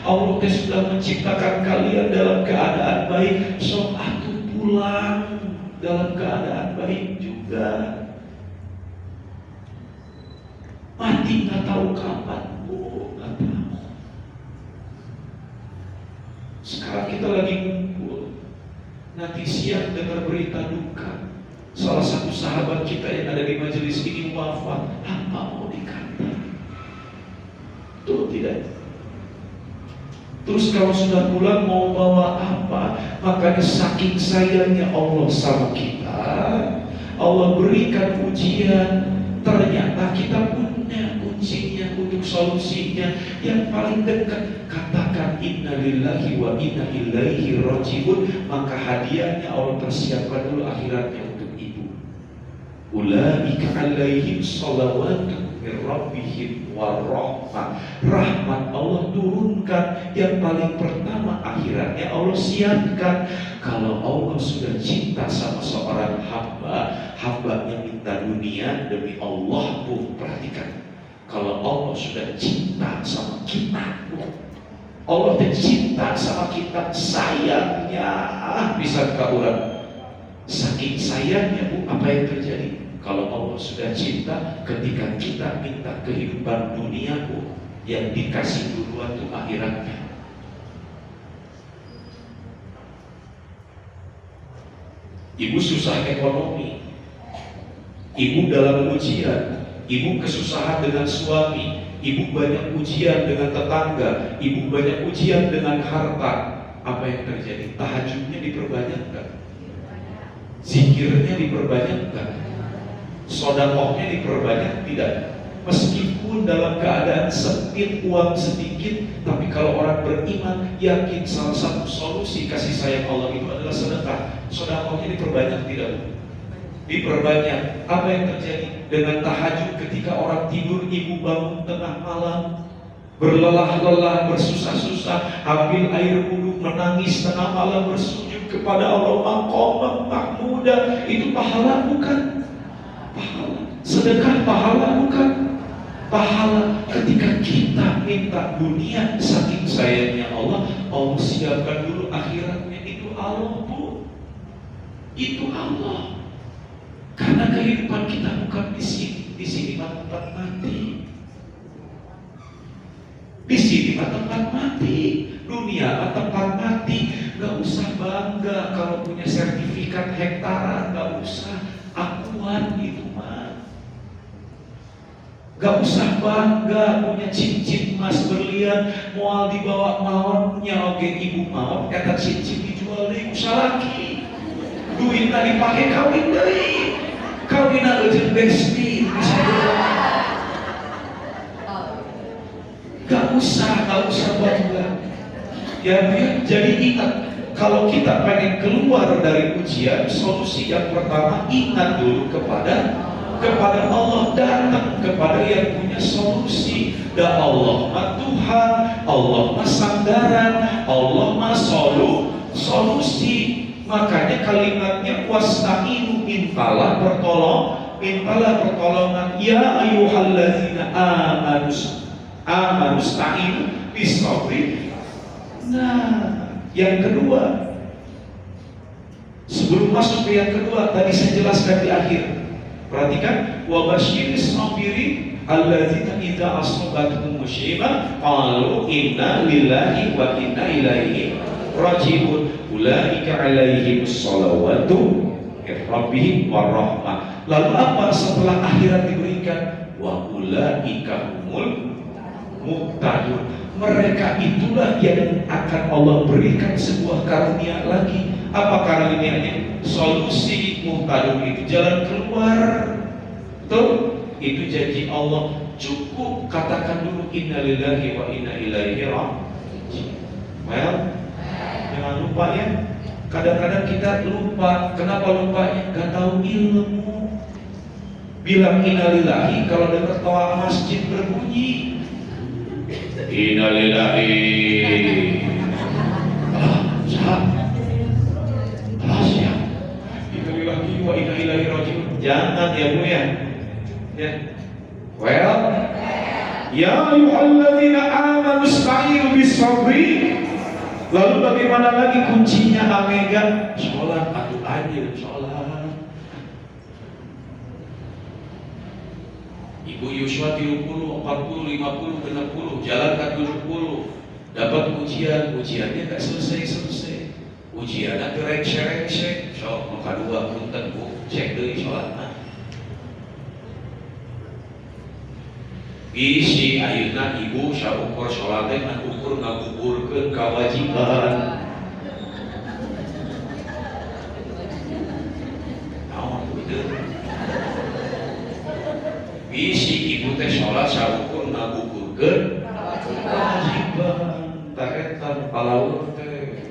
Allah teh sudah menciptakan kalian dalam keadaan baik, sok atuh pulang dalam keadaan baik juga. Mati nggak tahu kapan, nggak tahu. Sekarang kita lagi ngumpul, nanti siang dengar berita duka. Salah satu sahabat kita yang ada di majelis ini wafat. Apa mau dikata? Tuh tidak. Terus kalau sudah pulang mau bawa apa? Makanya saking sayangnya Allah sama kita, Allah berikan ujian. Ternyata kita punya kuncinya untuk solusinya yang paling dekat. Katakan inna lillahi wa inna ilaihi rajiun, maka hadiahnya Allah persiapkan dulu akhiratnya untuk ibu. Ulaika alaihim salawatu min rabbihim warahmah. Rahmat Allah turunkan yang paling pertama, akhiratnya Allah siapkan. Kalau Allah sudah cinta sama seorang hamba, hambanya minta dunia demi Allah, Bu, perhatikan. Kalau Allah sudah cinta sama kita, Allah cinta sama kita, sayangnya bisa kauran. Saking sayangnya, Bu, apa yang terjadi? Kalau Allah sudah cinta, ketika kita minta kehidupan dunia, Bu, yang dikasih duluan itu akhiratnya. Ibu susah ekonomi, ibu dalam ujian, ibu kesusahan dengan suami, ibu banyak ujian dengan tetangga, ibu banyak ujian dengan harta. Apa yang terjadi? Tahajudnya diperbanyakkan, zikirnya diperbanyakkan, sedekahnya diperbanyak, tidak? Meskipun dalam keadaan sempit, uang sedikit, tapi kalau orang beriman yakin salah satu solusi kasih sayang Allah itu adalah sedekah. Sedekahnya diperbanyak, tidak? Diperbanyak. Apa yang terjadi dengan tahajud? Ketika orang tidur, ibu bangun tengah malam, berlelah-lelah, bersusah-susah, ambil air wudhu, menangis tengah malam, bersujud kepada Allah, maqam mahmuda. Itu pahala bukan? Pahala. Sedekah pahala bukan? Pahala. Ketika kita minta dunia, saking sayangnya Allah, Allah siapkan dulu akhiratnya. Itu Allah, Bu. Itu Allah. Karena kehidupan kita bukan di sini. Di sini tempat mati. Di sini tempat mati. Dunia tempat mati. Gak usah bangga kalau punya sertifikat hektaran, gak usah akuan itu mah. Gak usah bangga punya cincin emas berlian, moal dibawa mawonnya oke ibu mawon, kata cincin dijual deui ku salaki. Duitna dipake kawin deui. Kawinna eujeun besmi bisa gak usah bangga. Ya, jadi ingat, kalau kita pengen keluar dari ujian, solusi yang pertama ingat dulu kepada Allah, datang kepada yang punya solusi. Dan Allah mah Tuhan, Allah mah sandaran, Allah mah solusi. Makanya kalimatnya wasta'inu, mintalah pertolongan. Ya ayyuhallazina amanu sta'inu bisabri. Nah, yang kedua, sebelum masuk ke yang kedua, tadi saya jelaskan di akhir. Perhatikan, wa basyiris sabirin alladzina idza asabatuhum musibah qalu inna lillahi wa inna ilaihi rajiun. Ulaika alaihim shalawatu min rabbihim warahmah. Lalu apa setelah akhirat diberikan? Wa ulaika humul muhtadun. Mereka itulah yang akan Allah berikan sebuah karunia lagi. Apa karunianya? Solusi. Muhtadun itu jalan keluar. Betul? Itu janji Allah. Cukup katakan dulu inna lillahi wa inna ilaihi rajiun. Well, jangan lupa ya. Kadang-kadang kita lupa. Kenapa lupanya? Gak tahu ilmu. Bilang inna lillahi kalau dengar toa masjid berbunyi. Innalillahi Rahasia. Innalillahi wa inna ilaihi raji'un. Jangan ya Bu ya. Ya. Well, ya ayyuhalladzina amanu ista'inu bis-sabri. Lalu bagaimana lagi kuncinya Amega? Sholat, atuh aja sholat. Ibu Yuswa 30, 40, 50, 60, jalan ke 70. Dapat ujiannya gak selesai. Ujiannya terek-serek. So, maka dua punten Bu, cek deui sholatna. Bisi ayeuna ibu saukur sholatnya ngan ukur ngagugurkeun kewajiban. Naon itu? Bisi ibu teh sholat saukur ngagugurkeun kewajiban. Taretan palaur teh.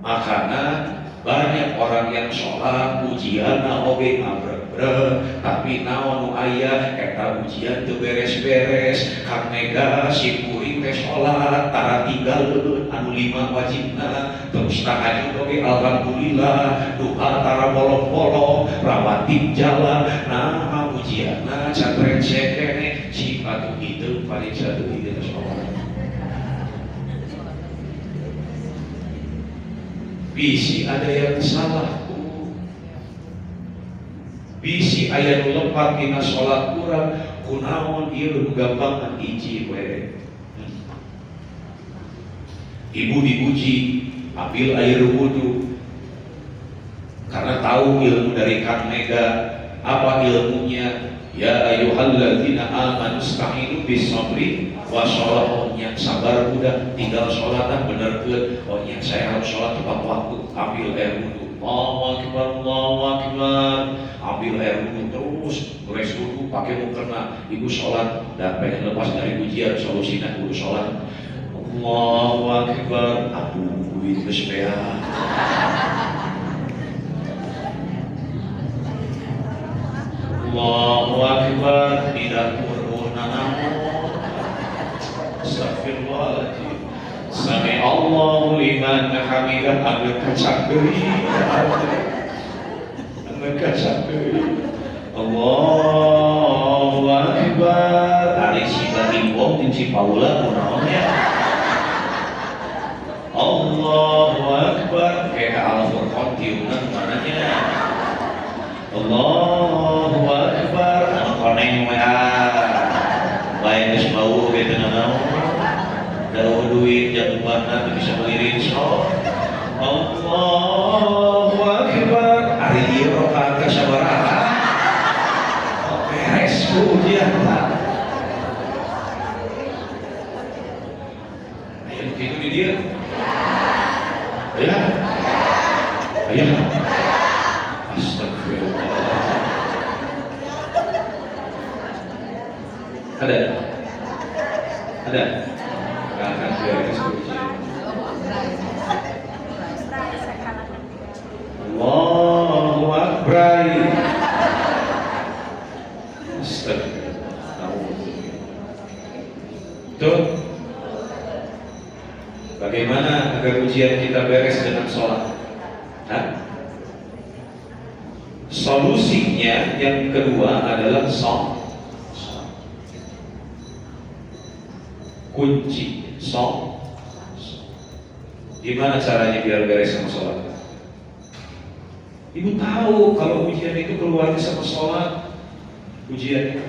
Makana banyak orang yang sholat ujianna oge ngabreg-breg, tapi naon nu aya eta ujian teu beres-beres. Kang Mega si kuring teh sholat tara tinggalkeun anu 5 wajibna, terus tahajud oge alhamdulillah, duha tara bolong-bolong, rawatib jalan. Nah ujianna can receh keneh, si atuh kitu paling sadeui dina sholat. Bisi ada yang salah Bu, bisi aya nu lepat dina sholat kurang, kunaon ieu nu gampangan hiji we. Ibu dipuji ambil air wudu karena tahu ilmu dari Kang Mega. Apa ilmunya? Ya ayyuhalladzina amanu ista'inu bis-sabri wa sholat. Yang sabar udah tinggal sholatan benerkeun. Oh yang saya harus sholat tepat waktu, ambil air wudu. Allahu akbar, Allahu akbar. Ambil air wudu terus beres wudu pakai mukena. Ibu sholat dan pengen lepas dari ujian, solusinya kudu sholat. Allahu akbar. Aduh duit geus beak. Allahu akbar. Tidak turun namun. Astagfirullahaladzim. Sami Allahu liman hamidah. Ambil kacak deui. Ambil kacak deui. Allahu akbar. Ari si barimbong jeung si Paula kunaon ya? Allahu akbar. Kayak Al-Furqan tiunan mananya. Allahu akbar. Anu koneng we lain geus bau gitu naon. Daun duit jadwalna teu bisa beli rinso. Allahu akbar. Ari ieu rakaat ka sabaraha? Beres ujian tah. Ayo kitu di dieu. Ya. Ayo. Astagfirullah. Ada? Gak akan beres ujian. Allahu akbar. Astagfirullah. Tuh. Bagaimana agar ujian kita beres dengan sholat? Hah? Solusinya yang kedua adalah sholat. Kunci sholat. Gimana caranya biar beres sama sholat? Ibu tahu kalau ujian itu keluarnya sama sholat. Ujiannya,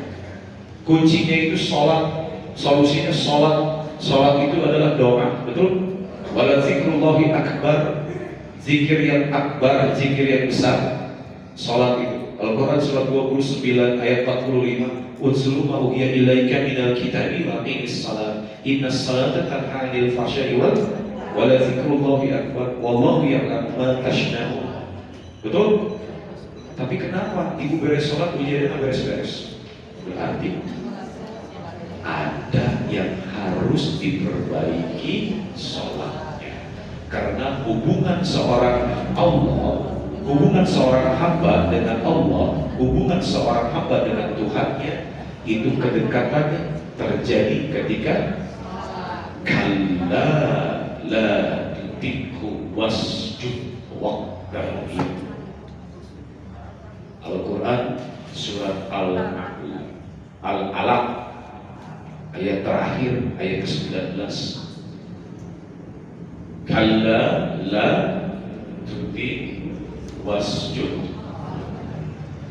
kuncinya itu sholat. Solusinya sholat. Sholat itu adalah doa, betul? Wala zikrullahi akbar. Zikir yang akbar, zikir yang besar. Sholat itu. Al-Quran surat 29 ayat 45. Utslu ma uhiya ilaika minal kitabi wa aqimis salat. Innas salata tanha 'anil fahsya'i wa la zikrullahi akbar. Wallahu ya'lamu ma tasna'un. Betul? Tapi kenapa ibu beres sholat ujiannya beres-beres? Berarti ada yang harus diperbaiki sholatnya. Karena hubungan seorang hamba dengan Allah, hubungan seorang hamba dengan Tuhannya, itu kedekatannya terjadi ketika kalla la tuti'hu wasjud waqtarib. Al-Quran surat Al-Alaq ayat terakhir, ayat ke-19. Kalla la tuti wasjud.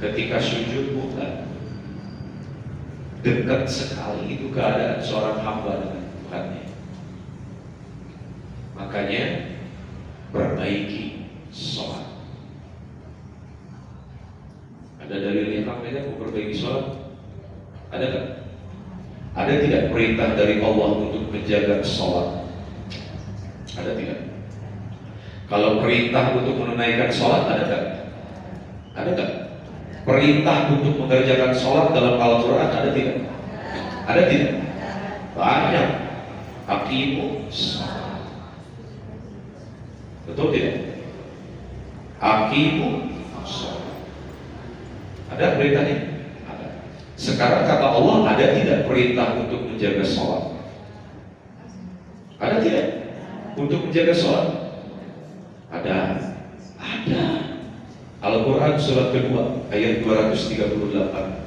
Ketika sujud bukan dekat sekali itu keadaan seorang hamba dengan Tuhannya. Makanya perbaiki sholat. Ada dalil yang tidak memperbaiki sholat? Ada tak? Ada tidak perintah dari Allah untuk menjaga sholat? Ada tidak? Kalau perintah untuk menunaikan sholat ada tak? Ada tak? Perintah untuk mengerjakan sholat dalam Al-Quran ada tidak? Ada tidak? Banyak. Aqimu sholat. Betul tidak? Aqimu sholat. Ada perintahnya? Ada. Sekarang kata Allah, ada tidak perintah untuk menjaga sholat? Ada tidak? Untuk menjaga sholat? Ada. Ada. Al-Quran surat kedua ayat 238.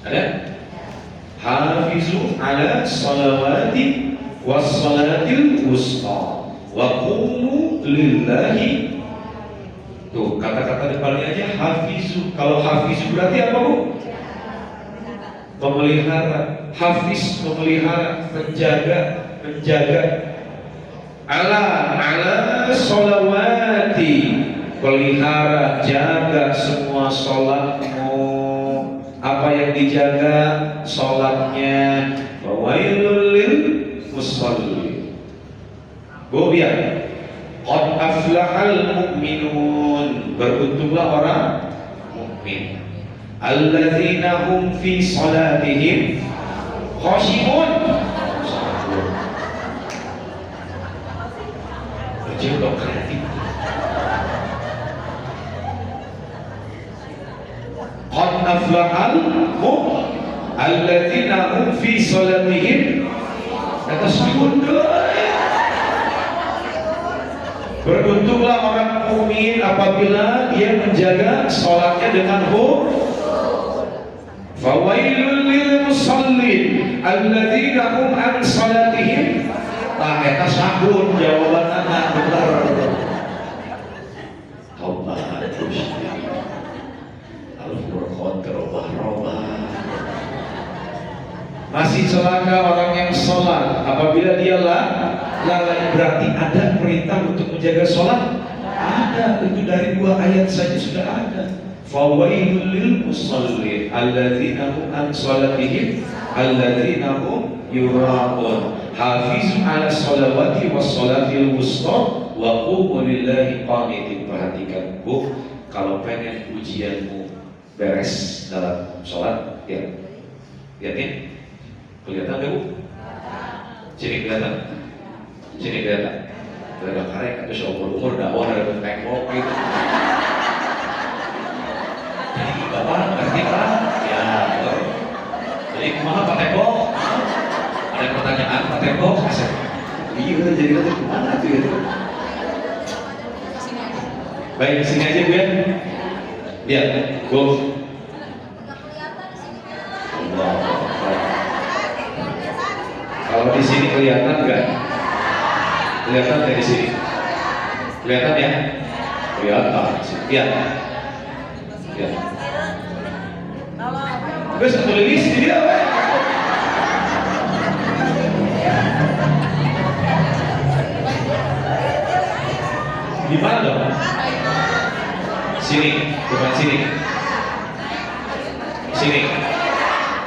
Ada? Hafizu ala salawati was salatil wusta wa qumu lillahi. Tuh kata-kata depannya aja hafizu. Kalau hafizu berarti apa, Bu? Memelihara. Hafiz memelihara, menjaga. Ala sholawati, pelihara, jaga semua sholatmu. Apa yang dijaga? Sholatnya. Fawailul lil musallin. Bu, biar qad aflahal mu'minun, beruntunglah orang mukmin. Alladzina hum fi salatihim khashi'un. Baca dong kreatif. Qad aflahal mu'minun alladzina hum fi salatihim khashi'un. Beruntunglah orang mukmin apabila dia menjaga sholatnya dengan khusyuk. Fawailul lil musallin alladzina hum an salatihim. Tah eta sahun jawabanna bener. Taubat Gusti. Al-Furqan terobah-robah. Masih celaka orang yang sholat apabila dia lalai. Berarti ada perintah untuk menjaga sholat? Ada, itu dari 2 ayat saja sudah ada. Fawailul lil musallin alladzina hum an salatihim alladzina hum yura'un. Hafizu ala sholawati was sholatil wusta wa qumu lillahi qanitin. Perhatikan, Bu, kalau pengen ujianmu beres dalam sholat, ya. Lihat nih. Kelihatan gak, Bu? Sini kelihatan. Sini kelihatan. Kelihatan karek atau seumur-umur dakwah ada tembok gitu. Jadi Bapak ngerti Pak? Ya, betul. Jadi kumaha Pak Tembok? Ada pertanyaan Pak Tembok? Iya, jadi nanti kemana tuh ya? Baik, sini aja Bu ya. Lihat, Bu. Kalau di sini kelihatan nggak? Kelihatan dari sini? Kelihatan ya? Kelihatan. Lihat. Lihat. Terus satu lilis di dia apa? Di mana dong? Sini, bukan sini. Sini.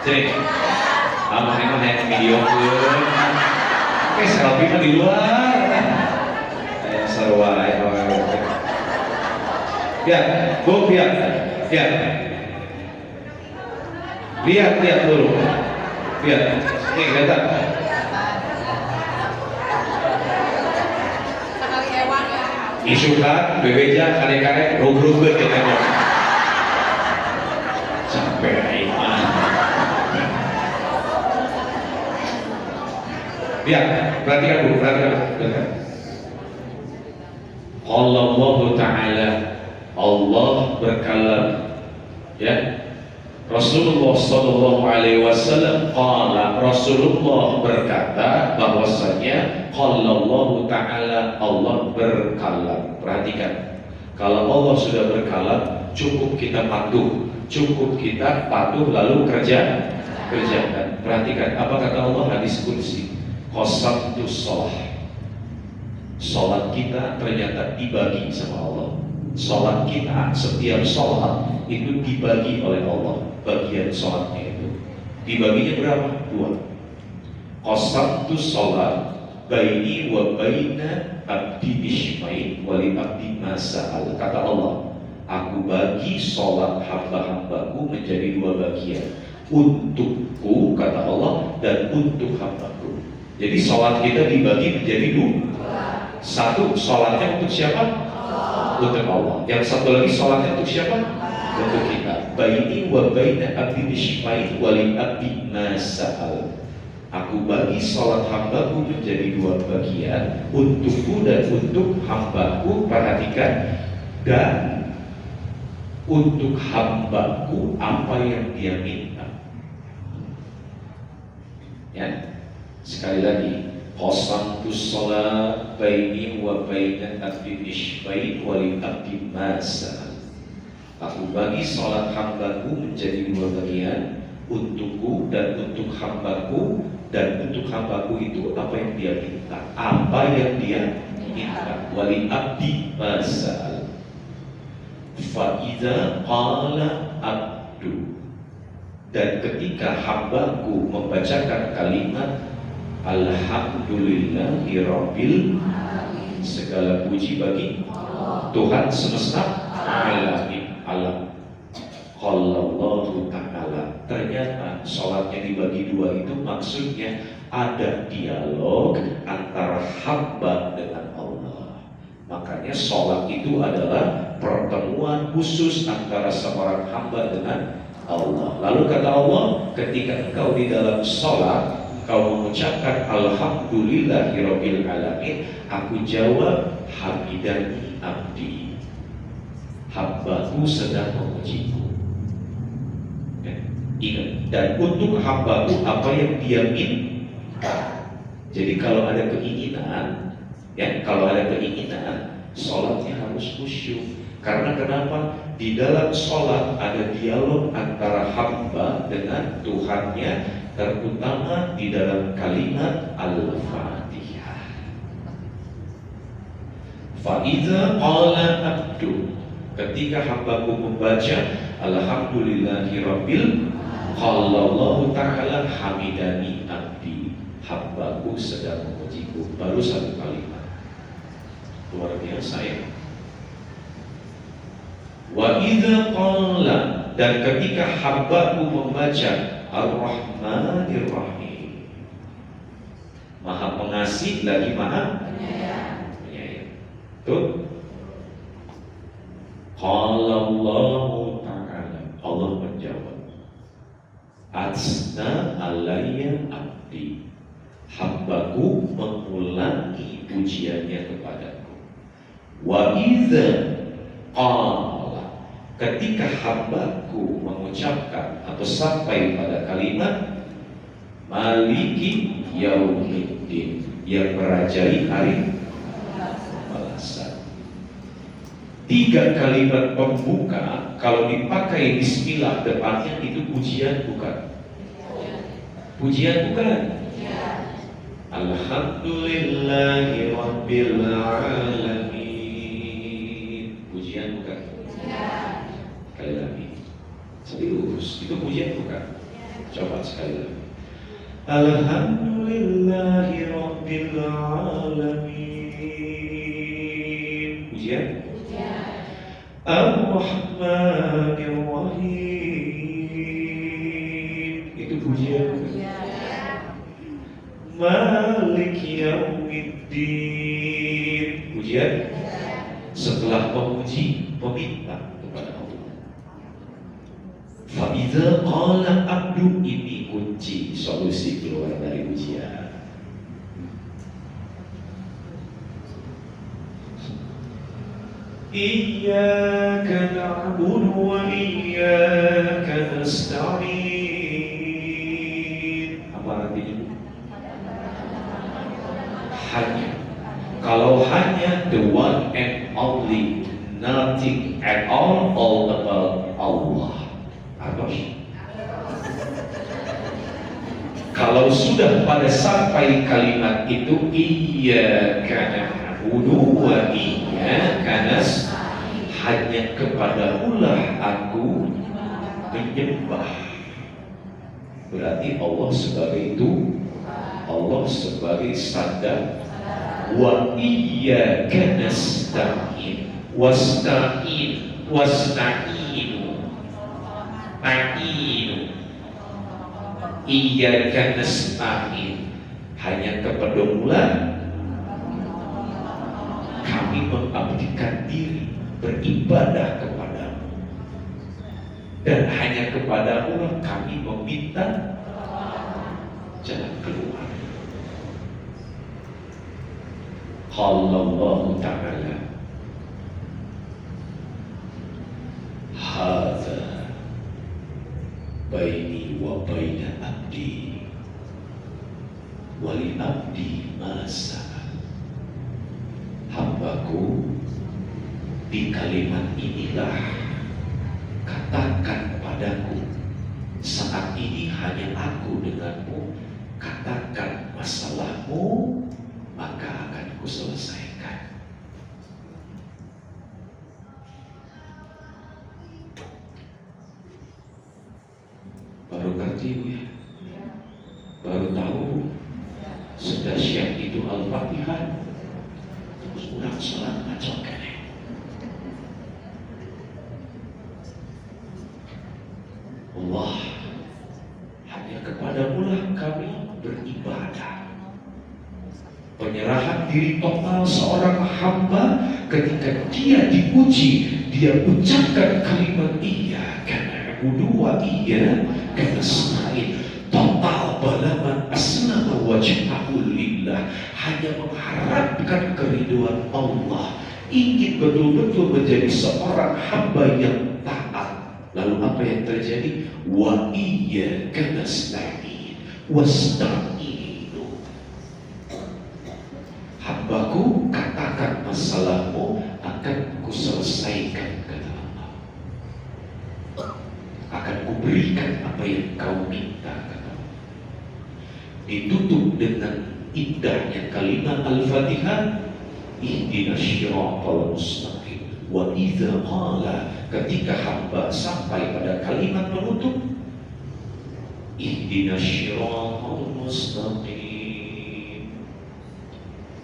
Sini. Mama emang yang video pun, oke selfie mah di luar. Seru aja orang. Ya, Bu, lihat, lihat dulu, lihat, ini kelihatan. isukan bebeja karek-karek rug-rugeun ke tembok sampai iman. Lihat, perhatikan dulu, perhatikan. Allah Ta'ala, Allah berkalam, ya. Rasulullah Sallallahu Alaihi Wasallam qala, Rasulullah berkata bahwasanya qala Allah Ta'ala, Allah berkalam. Perhatikan, kalau Allah sudah berkalam, cukup kita patuh, lalu kerjakan. Perhatikan apa kata Allah, hadis qudsi, qasamtus shalah. Salat kita ternyata dibagi sama Allah. Salat kita, setiap salat itu dibagi oleh Allah. Bagian salatnya itu dibaginya berapa? 2. Qasamtus shalah baini wa baina abdi ismail wali abdi masa'al. Kata Allah, aku bagi salat hamba-hambaku menjadi 2 bagian, untukku, kata Allah, dan untuk hambaku. Jadi salat kita dibagi menjadi 2. Satu, salatnya untuk siapa? Untuk Allah. Yang satu lagi, salatnya untuk siapa? Untuk kita. Baini wa baina abdi ismail wali abdi masa'al. Aku bagi salat hambaku menjadi 2 bagian, untukku dan untuk hambaku. Perhatikan, dan untuk hambaku apa yang dia minta. Ya, sekali lagi, qasamtus shalah baini wa baina abdi ismail wali abdi masa'al. Aku bagi salat hambaku menjadi 2 bagian, untukku dan untuk hambaku, dan untuk hambaku itu apa yang dia minta, wali abdi masa'al. Fa idza qala abdu, dan ketika hambaku membacakan kalimat alhamdulillahi rabbil alamin, segala puji bagi Tuhan semesta alamin, alam. Qallallahu ta'ala, ternyata sholatnya dibagi 2 itu maksudnya ada dialog antara hamba dengan Allah. Makanya sholat itu adalah pertemuan khusus antara seorang hamba dengan Allah. Lalu kata Allah, ketika engkau di dalam sholat, engkau mengucapkan alhamdulillahirabbil alamin, aku jawab hamidani abdi, hambaku sedang memujiku. Ingat, dan untuk hambaku apa yang dia minta. Jadi kalau ada keinginan, ya, kalau ada keinginan, sholatnya harus khusyuk. Karena kenapa? Di dalam sholat ada dialog antara hamba dengan Tuhannya, terutama di dalam kalimat Al-Fatihah. Fa idza qala abdu, ketika hambaku membaca alhamdulillahirabbil, qallallahu ta'ala hamidani abdi, hambaku sedang memujiku. Baru 1 kalimat, luar biasa ya. Wa idza qala, dan ketika hambaku membaca ar-rahmanir rahim, maha pengasih lagi maha penyayang. Tuh, qallallahu ta'ala, Allah menjawab, asna alayya abdi, hambaku mengulangi pujiannya kepadaku. Wa idza qala, ketika hambaku mengucapkan atau sampai pada kalimat maliki yaumiddin, yang merajai hari balasan. 3 kalimat pembuka kalau dipakai bismillah depannya itu pujian bukan? Pujian bukan? Alhamdulillahi rabbil alamin, pujian bukan? Sekali lagi, serius, itu pujian bukan? Coba sekali lagi. Alhamdulillahi rabbil alamin, pujian? Ar-Rahmanir Rahim, itu pujian. Malik Yaumiddin, pujian. setelah memuji, meminta kepada Allah. Fa'idha qala abdu, ini kunci solusi keluar dari ujian. Iyyaka na'budu wa iyyaka nasta'in. Apa artinya? Hanya. Kalau hanya the one and only, nothing at all about Allah. Kalau sudah pada sampai kalimat itu, iyyaka na'budu wa iyyaka nasta'in, hanya kepadamulah aku menyembah. Berarti Allah sebagai itu, Allah sebagai standar. Wa iyyaka nasta'in, wasta'inu ta'inu, iyyaka nasta'in, hanya kepadamulah kami mengabdikan diri, beribadah kepadamu, dan hanya kepadamulah kami meminta jalan keluar. Qala Allah Ta'ala, hadza baini wa baina abdi wa li abdi ma sa'al. Hambaku, di kalimat inilah katakan padaku, saat ini hanya aku denganmu, katakan masalahmu, maka akan kuselesaikan. Baru ngerti Bu ya? Baru tahu sedahsyat itu Al-Fatihah. Udah sholat ngacok kene. Allah, hanya kepadamulah kami beribadah. Penyerahan diri total seorang hamba ketika dia diuji, dia ucapkan kalimat iyyaka na'budu wa iyyaka nasta'in, total balaman aslama wajhahu lillah, hanya mengharapkan keridhaan Allah, ingin betul-betul menjadi seorang hamba yang taat. Lalu apa yang terjadi? Wa iyyaka nasta'in wasta'in, hambaku, katakan masalahmu, akan kuselesaikan, kata Allah. Akan kuberikan apa yang kau minta, kata Allah. Ditutup dengan indahnya kalimat Al-Fatihah, ihdinas syiratal mustaqim. Wa idza qala, ketika hamba sampai pada kalimat penutup, ihdinas syiratal mustaqim,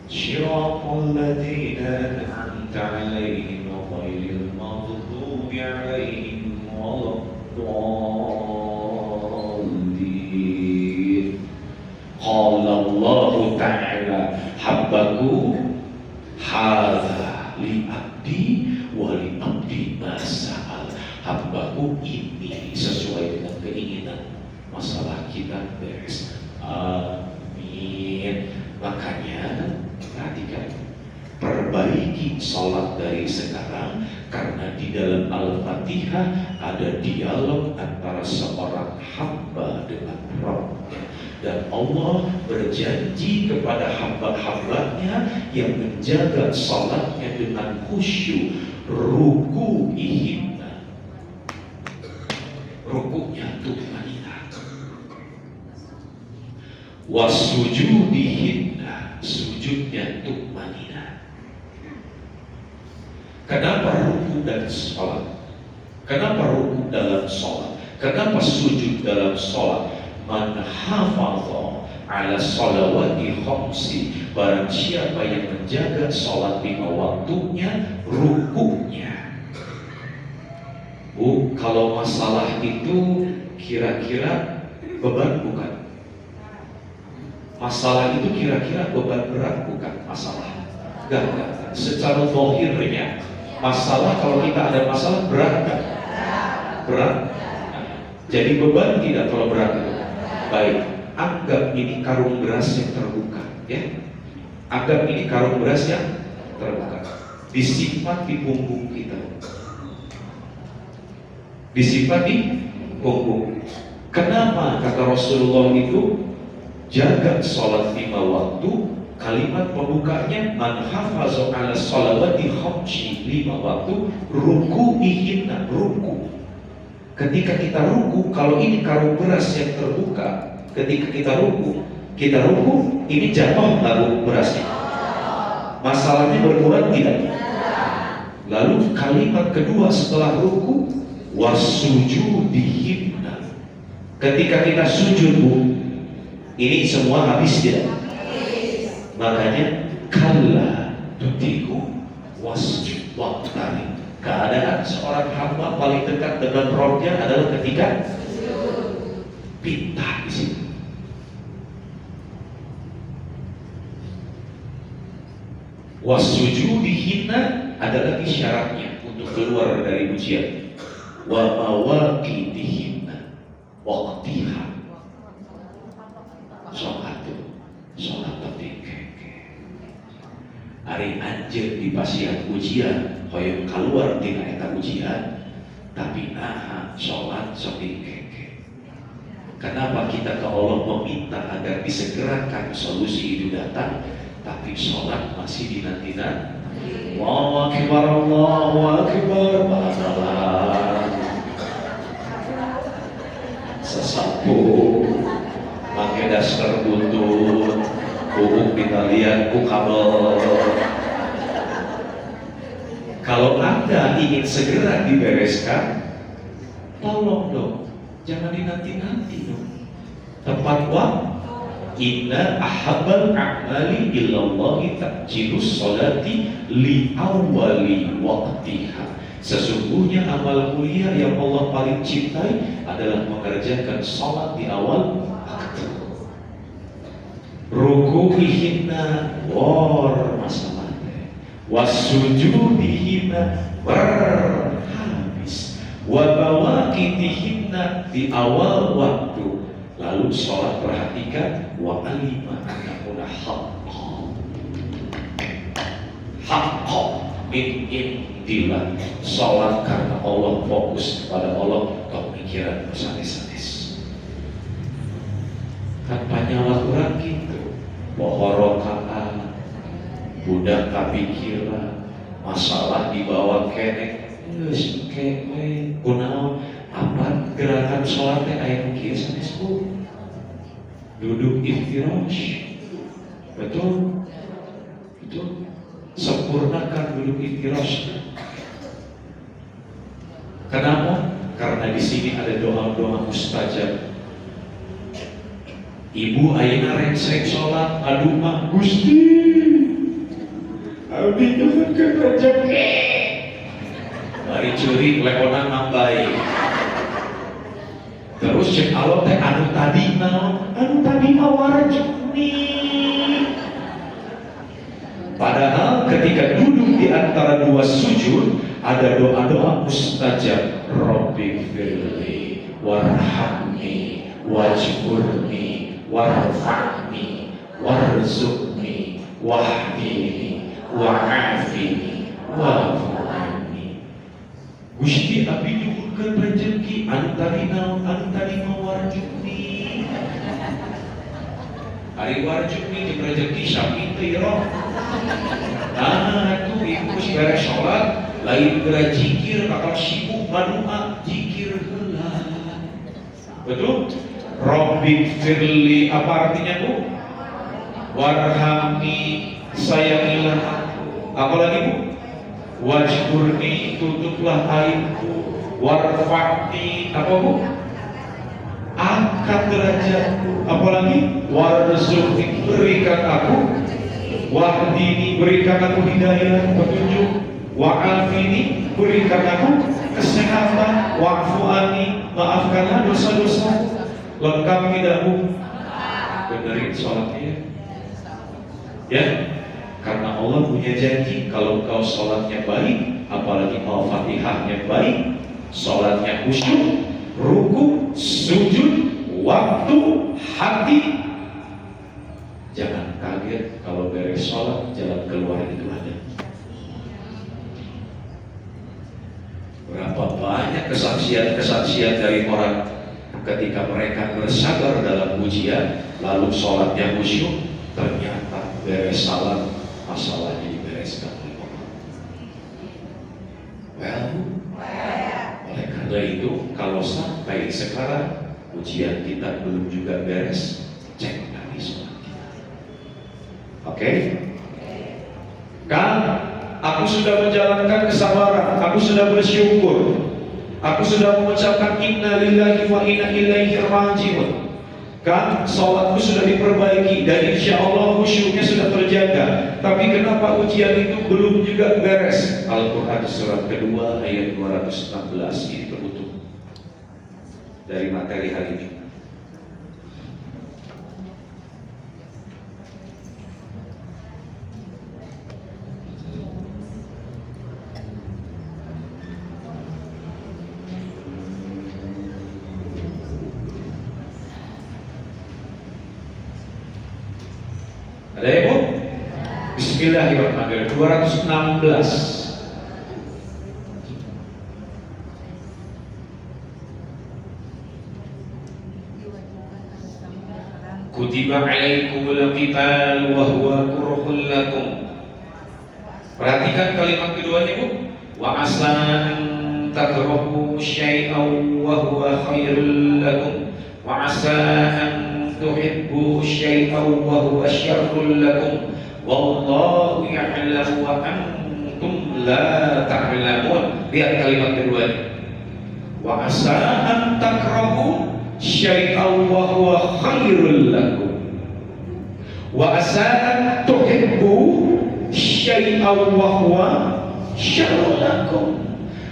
syiratal ladzina an'amta 'alaihim ghairil maghdubi 'alaihim waladdallin. Qala Allah Ta'ala, hambaku, hadza li abdi wa li abdi ma sa'al, hambaku ini sesuai dengan keinginan, masalah kita beres. Amin. Makanya perhatikan, perbaiki sholat dari sekarang, karena di dalam Al-Fatihah ada dialog antara seorang hamba dengan Rabbnya, dan Allah berjanji kepada hamba-hambanya yang menjaga sholatnya dengan khusyuk, ruku'ihimna, rukuknya tumanina, wasujudihinna, sujudnya tumanina. Kenapa ruku dan sholat? Kenapa ruku dalam sholat? Kenapa sujud dalam sholat? Man hafadha ala sholawati khamsi, barang siapa yang menjaga sholat 5 waktunya, rukunya. Kalau masalah itu kira-kira beban bukan? Masalah itu kira-kira beban berat bukan masalah? Enggak. Secara zahirnya, masalah kalau kita ada masalah berat enggak? Berat. Jadi beban tidak kalau berat itu. Baik, anggap ini karung beras yang terbuka, ya. Anggap ini karung beras yang terbuka. Disimpan di punggung kita. Disimpan di punggung. Kenapa kata Rasulullah itu jaga sholat 5 waktu? Kalimat pembukanya man hafaza ala sholawati khamsi 5 waktu ruku'ihinna, ruku. Ketika kita ruku, kalau ini karung beras yang terbuka, ketika kita ruku, ini jatuh karung berasnya. Masalahnya berkurang tidak? Lalu kalimat kedua setelah ruku, wasujudihinna. Ketika kita sujud, Bu, ini semua habis tidak? Makanya kalla tutiku wasjud waqtari. Keadaan seorang hamba paling dekat dengan Rabbnya adalah ketika pintar di sini. Wasujudihinna ada lagi syaratnya untuk keluar dari ujian. Wa mawaqidihinna waqtiha. Sholat penting. Ari anjeun di pasien ujian, hoyong keluar tina eta ujian, tapi naha sholat sok keke. Kenapa kita ke Allah meminta agar disegerakan solusi itu datang, tapi sholat masih dinanti-nanti? Allahu Akbar, Allahu Akbar, masalah sesapu, pakai daster buntut, bubuk kita lihat ku kabel. Kalau Anda ingin segera dibereskan, tolong dong, jangan dinanti-nanti dong. Tepat waktu. Inna ahabbal a'mali ilallahi ta'jilus sholati li awwali waqtiha. Sesungguhnya amal mulia yang Allah paling cintai adalah mengerjakan sholat di awal waktu. Ruku'ihinna war masalah, wasujudihinna berhabis, wabawakitihinna di awal waktu. Lalu sholat perhatikan wa alima anakuna haqqa min indillah. Sholat karena Allah, fokus kepada Allah, pemikiran bersanis-sanis. Kan panyawa kurang gitu, bohorokaan, budak kapikiran, masalah dibawa kenek, geus kene, kunaon, apa gerakan sholatnya ayat kieu sanes Bu? Duduk iftirash, betul? Sempurnakan duduk iftirash. Kenapa? Karena di sini ada doa-doa mustajab. Ibu ayeuna rengsek sholat, aduh mah Gusti, abdi nyuhunkeun rezeki. Mari curi leonan nambahi. Terus cek Allah teh anu tadi mah warjuni. Padahal ketika duduk di antara dua sujud ada doa-doa mustajab. Rabbi firli warhamni wajburni warfa'ni warzuqni wahdini wa'afini wa'fu'ani. Gusti abdi nyuhunkeun rezeki anu tadi mah warjuni. Ari warjuni jeung rezeki sami teu roh. Nah, itu ibu beres sholat lain geura zikir bakal sibuk manu'a zikir heula. Betul? Rabbi firli apa artinya Bu? Warhamni, sayangilah aku. Apa lagi Bu? Wajburni, tutuplah aibku. Warfa'ni, apa Bu? Angkat derajatku. Apalagi warzuqni, berikan aku. Wahdini, berikan aku hidayah, petunjuk. Wa'afini, berikan aku kesehatan. Wa'fu'ani, maafkanlah dosa-dosa. Lengkap tidak Bu? Benerin sholatnya ya. Karena Allah punya janji, kalau kau sholatnya baik, apalagi Al-Fatihahnya baik, sholatnya khusyuk, ruku, sujud, waktu, hati, jangan kaget kalau beres sholat jalan keluar itu ada. Berapa banyak kesaksian dari orang ketika mereka bersabar dalam ujian, lalu sholatnya khusyuk, ternyata beres salat masalahnya dibereskan oleh Allah. Oleh karena itu, kalau sampai sekarang ujian kita belum juga beres, cek lagi sholat kita. Oke? Kan aku sudah menjalankan kesabaran, aku sudah bersyukur, aku sudah mengucapkan inna lillahi wa inna ilaihi raji'un. Kan sholatku sudah diperbaiki dan insya Allah khusyuknya sudah terjaga. Tapi kenapa ujian itu belum juga beres? Al-Quran surat kedua ayat 216 ini penutup dari materi hari ini. Ada ya, Bu? Bismillahirrahmanirrahim. 216. Kutiba alaikumul qital wa huwa kurhul lakum. Perhatikan kalimat keduanya, Bu. Wa asa an takrahu syai'an wa huwa khairul lakum. Wa asa an tuhibbu syai'an wa huwa syarrul lakum. Wallahu ya'lamu wa antum la ta'lamun. Lihat kalimat keduanya. Wa asa an takrahu syai'an wa huwa khairul lakum. Wa asa an tuhibbu syai'an wa huwa syarrul lakum.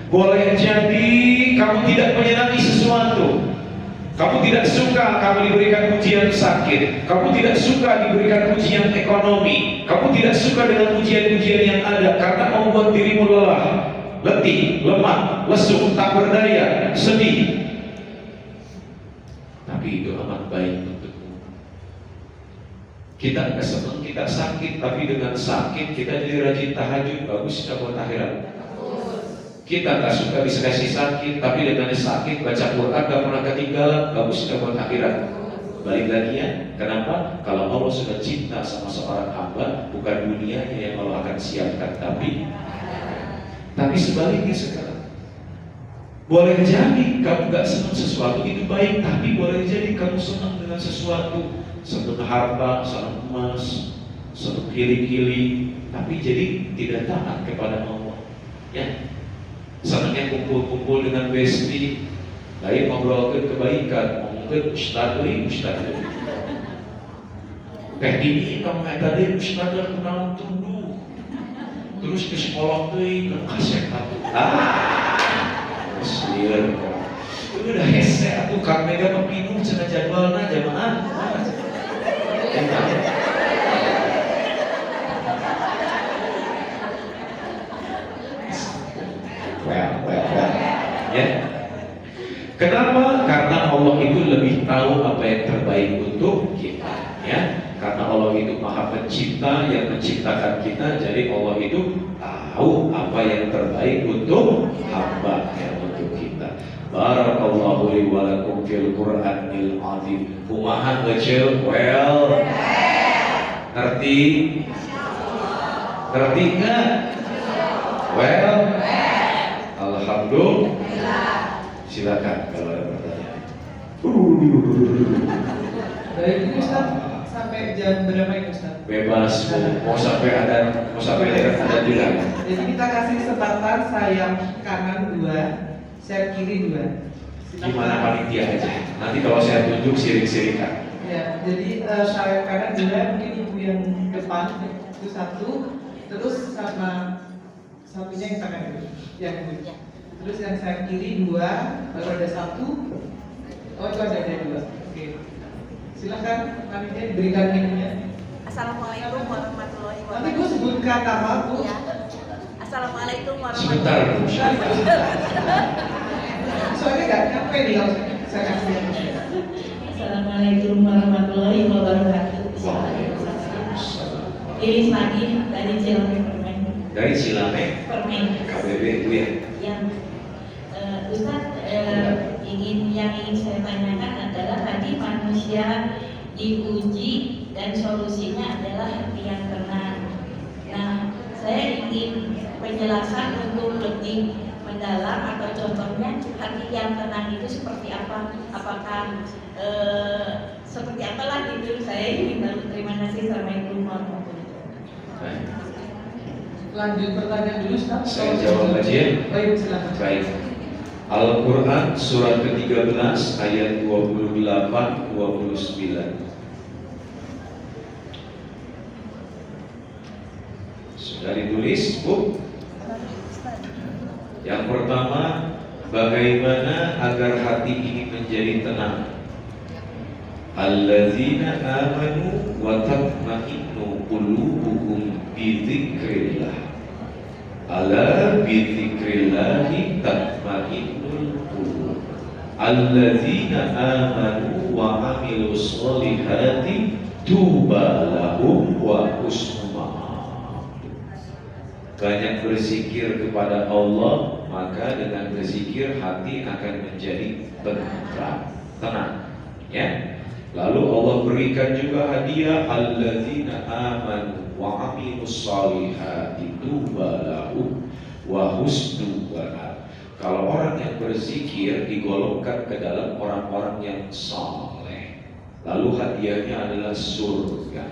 Boleh jadi kamu tidak menyenangi sesuatu. Kamu tidak suka kamu diberikan ujian sakit. Kamu tidak suka diberikan ujian ekonomi. Kamu tidak suka dengan ujian-ujian yang ada karena membuat dirimu lelah, letih, lemah, lesu, tak berdaya, sedih. Tapi itu amat baik untukmu. Kita nggak senang kita sakit, tapi dengan sakit kita jadi rajin tahajud, bagus kita buat akhirat. Kita tak suka dikasih sakit, tapi dengan sakit baca Quran gak pernah ketinggalan, bagus kita buat akhirat. Balik lagi ya, kenapa? Kalau Allah sudah cinta sama seorang hamba, bukan dunianya yang Allah akan siapkan, tapi sebaliknya sekarang. Boleh jadi kamu gak senang sesuatu itu baik, tapi boleh jadi kamu senang dengan sesuatu, senang harta, senang emas, senang kili-kili, tapi jadi tidak taat kepada Allah. Ya. Senangnya kumpul-kumpul dengan besti, lain ngobrolkan kebaikan, ngomongkan ustad teh ini kamu tadi ustad kenal tunduh, terus ke sekolah ke kasih satu seliar itu udah hese atuh kang mega mempinu cenah jadwalna jamaah ya. Kenapa? Karena Allah itu lebih tahu apa yang terbaik untuk kita, ya. Karena Allah itu Maha Pencipta yang menciptakan kita, jadi Allah itu tahu apa yang terbaik untuk hamba, ya, untuk kita. Barakallahu li wa lakum fil Qur'anil azim. Kumaha ngecil? Well. Ngerti? Ngerti enggak? Well. Alhamdulillah. Silakan kalau ada pertanyaan. Baik, ini Ustaz, sampai jam berapa ini Ustaz? Bebas, mau sampai ada juga. Jadi kita kasih kesempatan sayap kanan 2, sayap kiri 2. Gimana panitia aja. Nanti kalau saya tunjuk sirik-sirikan. Ya, jadi sayap kanan 2, mungkin ibu yang depan itu 1, terus sama satunya yang tangan itu, yang ini. Terus yang sayap kiri 2, baru ada 1. Oh, itu ada 2. Oke. Silakan panitia diberikan minumnya. Assalamualaikum warahmatullahi Nanti gue wabarakatuh. sebutkan nama Bu. Ya. Assalamualaikum Sebentar, warahmatullahi Bu. Sebentar. Soalnya nggak nyampe nih kalau saya kasih. Assalamualaikum warahmatullahi wabarakatuh. Waalaikumsalam. Iris lagi dari Cilame Permen. Dari Cilame, Permen. KBB Bu ya. Yang Ustadz yang ingin saya tanyakan adalah tadi manusia diuji dan solusinya adalah hati yang tenang. Nah, saya ingin penjelasan untuk lebih mendalam atau contohnya hati yang tenang itu seperti apa? Apakah seperti apalah gitu? Saya ingin tahu. Terima kasih. Assalamualaikum warahmatullahi wabarakatuh. Baik. Lanjut pertanyaan dulu, Ustaz. Saya jawab aja ya. Baik, silakan. Baik. Al-Quran surat ke-13 ayat 28-29. Sudah ditulis, Bu? Yang pertama, bagaimana agar hati ini menjadi tenang? Alladzina amanu wa tatma'innu qulubuhum bi dzikrillah. Ala bi dzikrillahi tatma'innul qulub. Alladzina amanu wa 'amilus sholihati tuba lahum wa husnu ma'ab. Banyak berzikir kepada Allah, maka dengan berzikir hati akan menjadi tenang. Ya. Lalu Allah berikan juga hadiah alladzina amanu wa 'amilus sholihati tuba lahum wa husnu ma'ab. Kalau orang yang berzikir digolongkan ke dalam orang-orang yang saleh. Lalu hadiahnya adalah surga.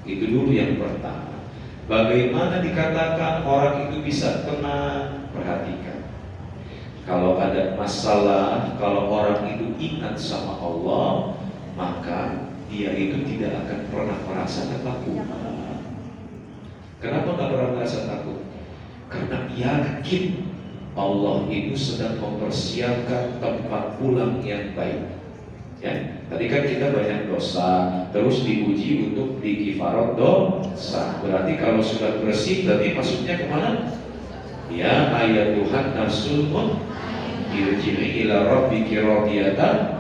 Itu dulu yang pertama. Bagaimana dikatakan orang itu bisa tenang? Perhatikan. Kalau ada masalah, kalau orang itu ingat sama Allah, maka dia itu tidak akan pernah merasa takut. Kenapa nggak pernah merasa takut? Karena yakin Allah itu sedang mempersiapkan tempat pulang yang baik. Ya, tadi kan kita banyak dosa, terus diuji untuk dikifarat dosa. Berarti kalau sudah bersih, berarti masuknya kemana? Ya ayat Tuhan nafsul irji'i ila rabbiki radiyatan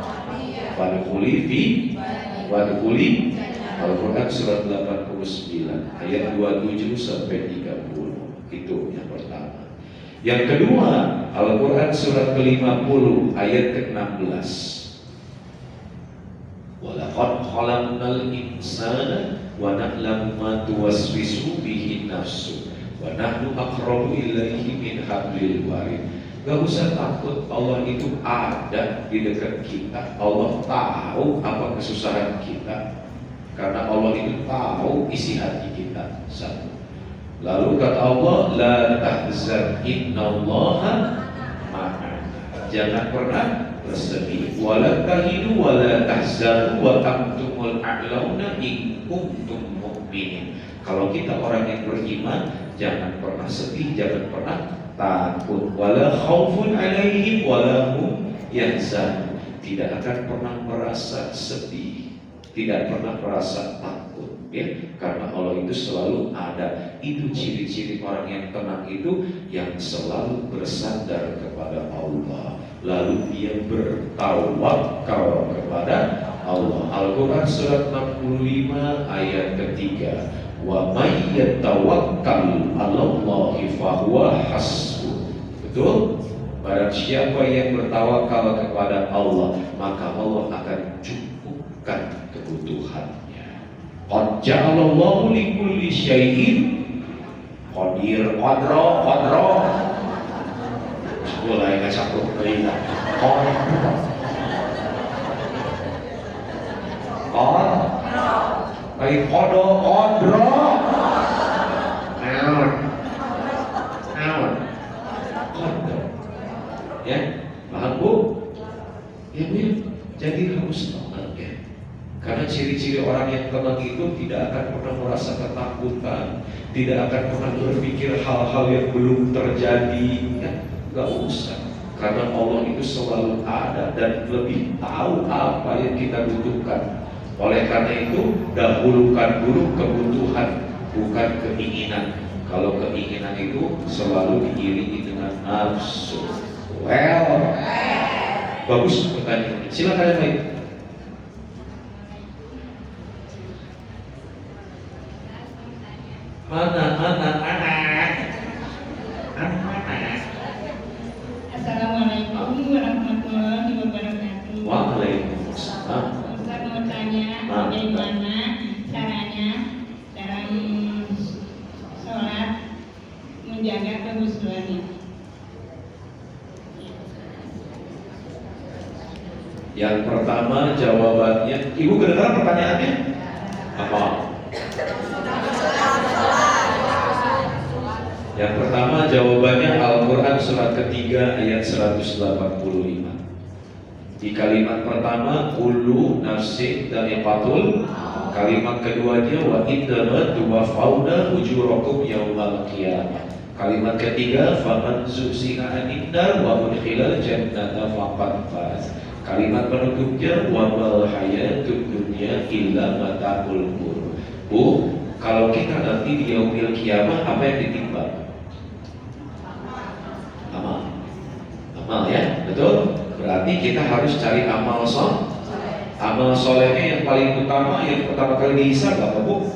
wadkhuli fi wadkhuli. Al-Quran surat 89 ayat 27 sampai 30. Itu yang pertama. Yang kedua, Al-Quran surat ke-50 ayat ke-16. Walaqad khalaqnal insana wa na'lamu ma tuwaswisu bihi nafsu wa nahnu aqrabu ilaihi min hablil warid. Gak usah takut, Allah itu ada di dekat kita. Allah tahu apa kesusahan kita, karena Allah itu tahu isi hati kita. Satu. Lalu kata Allah, la tahzan innallaha ma'ana. Jangan pernah bersedih. Wala tahinu wala tahzanu wa antumul a'launa in kuntum mu'minin. Kalau kita orang yang beriman, jangan pernah sedih, jangan pernah takut. Wala khaufun 'alaihim wala hum yahzanun. Tidak akan pernah merasa sedih, tidak pernah merasa takut. Ya, karena Allah itu selalu ada. Itu ciri-ciri orang yang tenang itu, yang selalu bersandar kepada Allah, lalu dia bertawakal kepada Allah. Al-Quran surat 65 ayat ketiga. Wa may yatawakkal 'alallahi fahuwa hasbuh. Betul? Barang siapa yang bertawakal kepada Allah, maka Allah akan cukupkan kebutuhannya. Qad ja'alallahu likulli syai'in qadir. Qadra mulai ngacakut bayi baik qadra ya, paham Bu? Ya Bu, jadi harus tenang ya. Karena ciri-ciri orang yang tenang itu tidak akan pernah merasa ketakutan, tidak akan pernah berpikir hal-hal yang belum terjadi. Ya, gak usah. Karena Allah itu selalu ada dan lebih tahu apa yang kita butuhkan. Oleh karena itu, dahulukan dulu kebutuhan, bukan keinginan. Kalau keinginan itu selalu diiringi dengan nafsu. Well, bagus pertanyaan. Silakan yang lain. Anak. Assalamualaikum warahmatullahi wabarakatuh. Waalaikumsalam. Ustaz mau tanya bagaimana caranya dalam sholat menjaga kehusuannya. Yang pertama jawabannya, Ibu kedengaran pertanyaannya? Apa? Yang pertama jawabannya Al-Quran surat ketiga ayat 185. Di kalimat pertama kullu nafsin dha'iqatul, kalimat keduanya wa innama tuwaffawna ujurakum yaumal qiyamah. Kalimat ketiga faman zuhziha 'anil nar wa udkhilal jannata faqad faz. Kalimat penutupnya wa mal hayatud dunya illa mata'ul ghurur. Bu, kalau kita nanti di yaumil qiyamah apa yang ditimbang? Amal ya, betul? Berarti kita harus cari amal soleh. Amal solehnya yang paling utama, yang pertama kali dihisab apa Bu?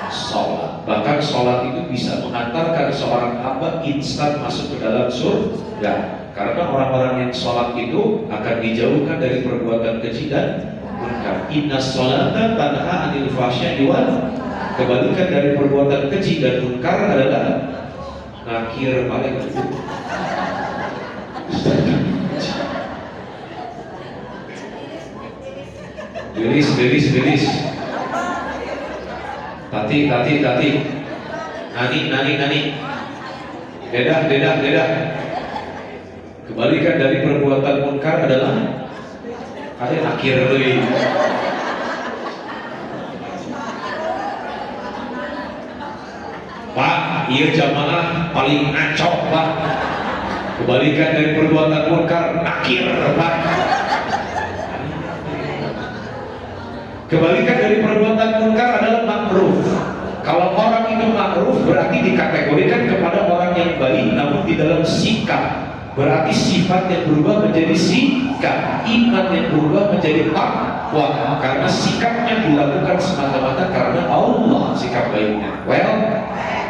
Sholat. Bahkan sholat itu bisa mengantarkan seorang hamba instan masuk ke dalam surga. Karena orang-orang yang sholat itu akan dijauhkan dari perbuatan keji dan munkar. Inna sholata tanha anil fahsya'i wal. Kebalikan dari perbuatan keji dan munkar adalah nakir paling itu. Gelis. Tati. Nani. Dedah. Kebalikan dari perbuatan munkar adalah ada nakir deui. Pak, ieu jamaah paling ngacok, Pak. Kebalikan dari perbuatan munkar nakir, Pak. Kebalikan dari perbuatan munkar adalah makruf. Kalau orang itu makruf berarti dikategorikan kepada orang yang baik, namun di dalam sikap berarti sifat yang berubah menjadi sikap, iman yang berubah menjadi takwa, karena sikapnya dilakukan semata-mata karena Allah sikap baiknya. Well,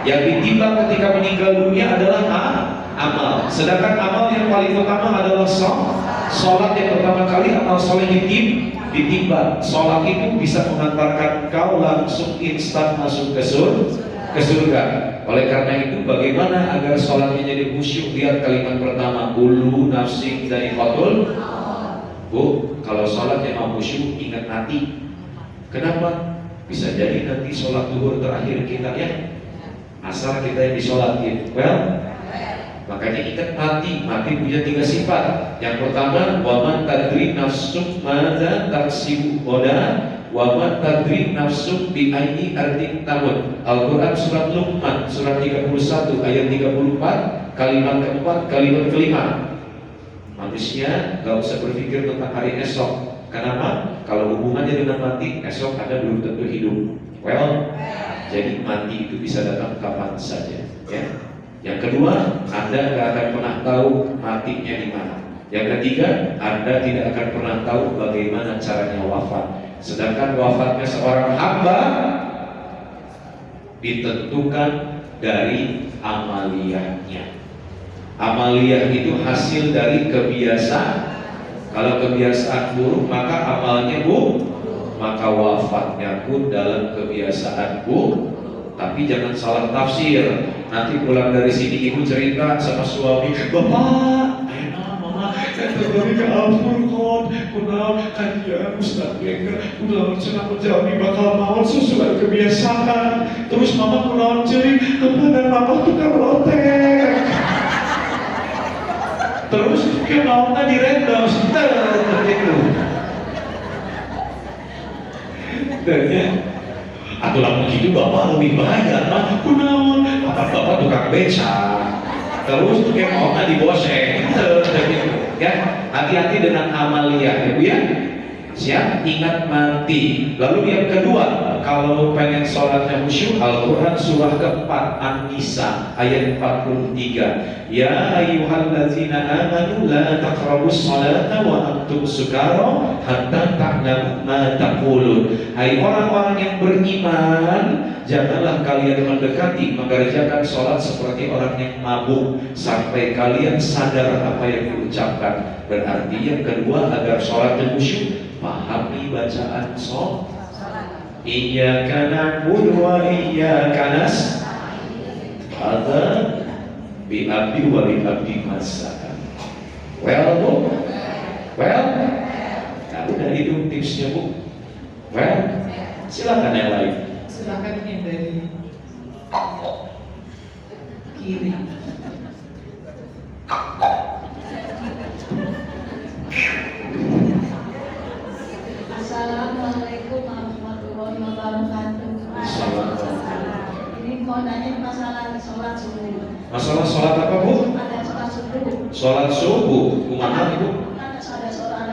yang ditimbang ketika meninggal dunia adalah amal. Sedangkan amal yang paling utama adalah sholat yang pertama kali amal soleh ditimbang. Sholat itu bisa mengantarkan kau langsung instan masuk ke surga. Oleh karena itu bagaimana agar sholatnya jadi khusyuk? Lihat kalimat pertama kullu nafsin dha'iqatul. Bu, kalau sholatnya mau khusyuk ingat nanti. Kenapa? Bisa jadi nanti sholat zuhur terakhir kita ya, asal kita yang disolatin. Well, makanya ingat mati punya 3 sifat. Yang pertama, waman tadri nafsum madza taksibu goda, waman tadri nafsum bi ayyi ardin tamut. Al-Quran surat Luqman surat 31 ayat 34, kalimat keempat, kalimat kelima. Manusia gak usah berpikir tentang hari esok. Kenapa? Kalau hubungannya dengan mati, esok Anda belum tentu hidup. Well, jadi mati itu bisa datang kapan saja ya. Yang kedua, Anda tidak akan pernah tahu matinya di mana. Yang ketiga, Anda tidak akan pernah tahu bagaimana caranya wafat. Sedangkan wafatnya seorang hamba ditentukan dari amaliyahnya. Amaliyah itu hasil dari kebiasaan. Kalau kebiasaan buruk, maka amalnya buruk, maka wafatnya pun dalam kebiasaan buruk. Tapi jangan salah tafsir. Nanti pulang dari sini ibu cerita sama suami, bapak, mama, tadi ke Al-Furqan, kunal kajian Ustaz Benger, kunal cenah menjawab bakal mau sesuai kebiasaan. Terus mama kunal ceri, dan mama tukang lotek. Terus ke maunya direndos, gitu. Dan ya. Atau lamun gitu bapak lebih bahaya, mah kunaon? Bapak tukang beca, terus tuh kayak mau di boseng, ya hati-hati dengan amaliyah ya Bu ya. Siap, ingat mati. Lalu yang kedua, kalau pengen sholatnya khusyuk, Al-Quran surah keempat An-Nisa ayat 43. Ya ayyuhallazina amanu la taqrabus sholata wa antum sukara hatta ta'lamu ma taqulun. Hai orang-orang yang beriman, janganlah kalian mendekati mengerjakan sholat seperti orang yang mabuk sampai kalian sadar apa yang diucapkan. Berarti yang kedua, agar sholatnya khusyuk, pahami bacaan sholat. Iyyaka na'budu wa iyyaka nasta'in. Hadza bi abdi wa li abdi masakan. Well, Bu? Well? Nah, udah itu tipsnya, Bu. Well? Silakan yang lain. Silakan yang dari kiri. Assalamualaikum warahmatullahi wabarakatuh. Ini mau nanya masalah sholat subuh. Masalah sholat apa, Bu? Ada sholat subuh. Sholat subuh, kumaha Ibu? Ada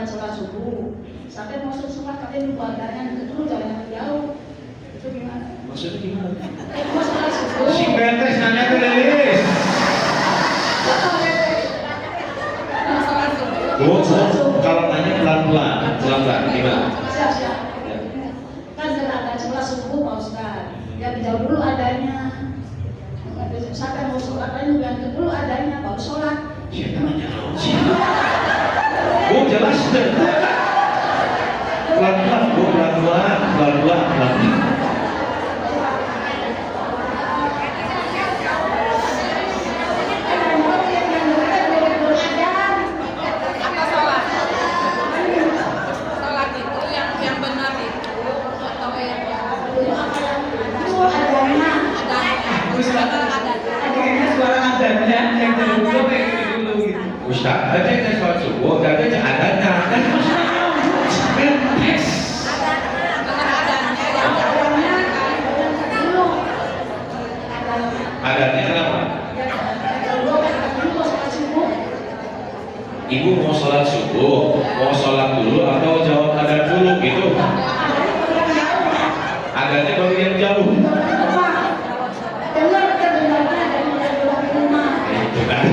sholat subuh. Sampai mau sholat katanya keluarganya dulu jangan jauh. Itu gimana? Maksudnya gimana? Mau sholat subuh. Si Bentes nanya ke Delis. Bu, kalau nanya pelan-pelan, gimana? Siap. Kan ada sholat subuh Pak Ustaz. Yang jauh dulu adanya. Sampai mau sholat kan yang dulu adanya baru sholat. Siapa nanya? Bu, jelas deh. Pelan-pelan, Bu, pelan-pelan. Kayaknya suara adanya yang dari dulu kayak gini dulu gitu. Ustaz, ada yang sholat subuh, ada yang adanya. Kan Bentes. Adanya kenapa? Ibu mau sholat subuh, mau sholat dulu atau jawab adan dulu gitu? Adannya baru yang jauh. Itu kan.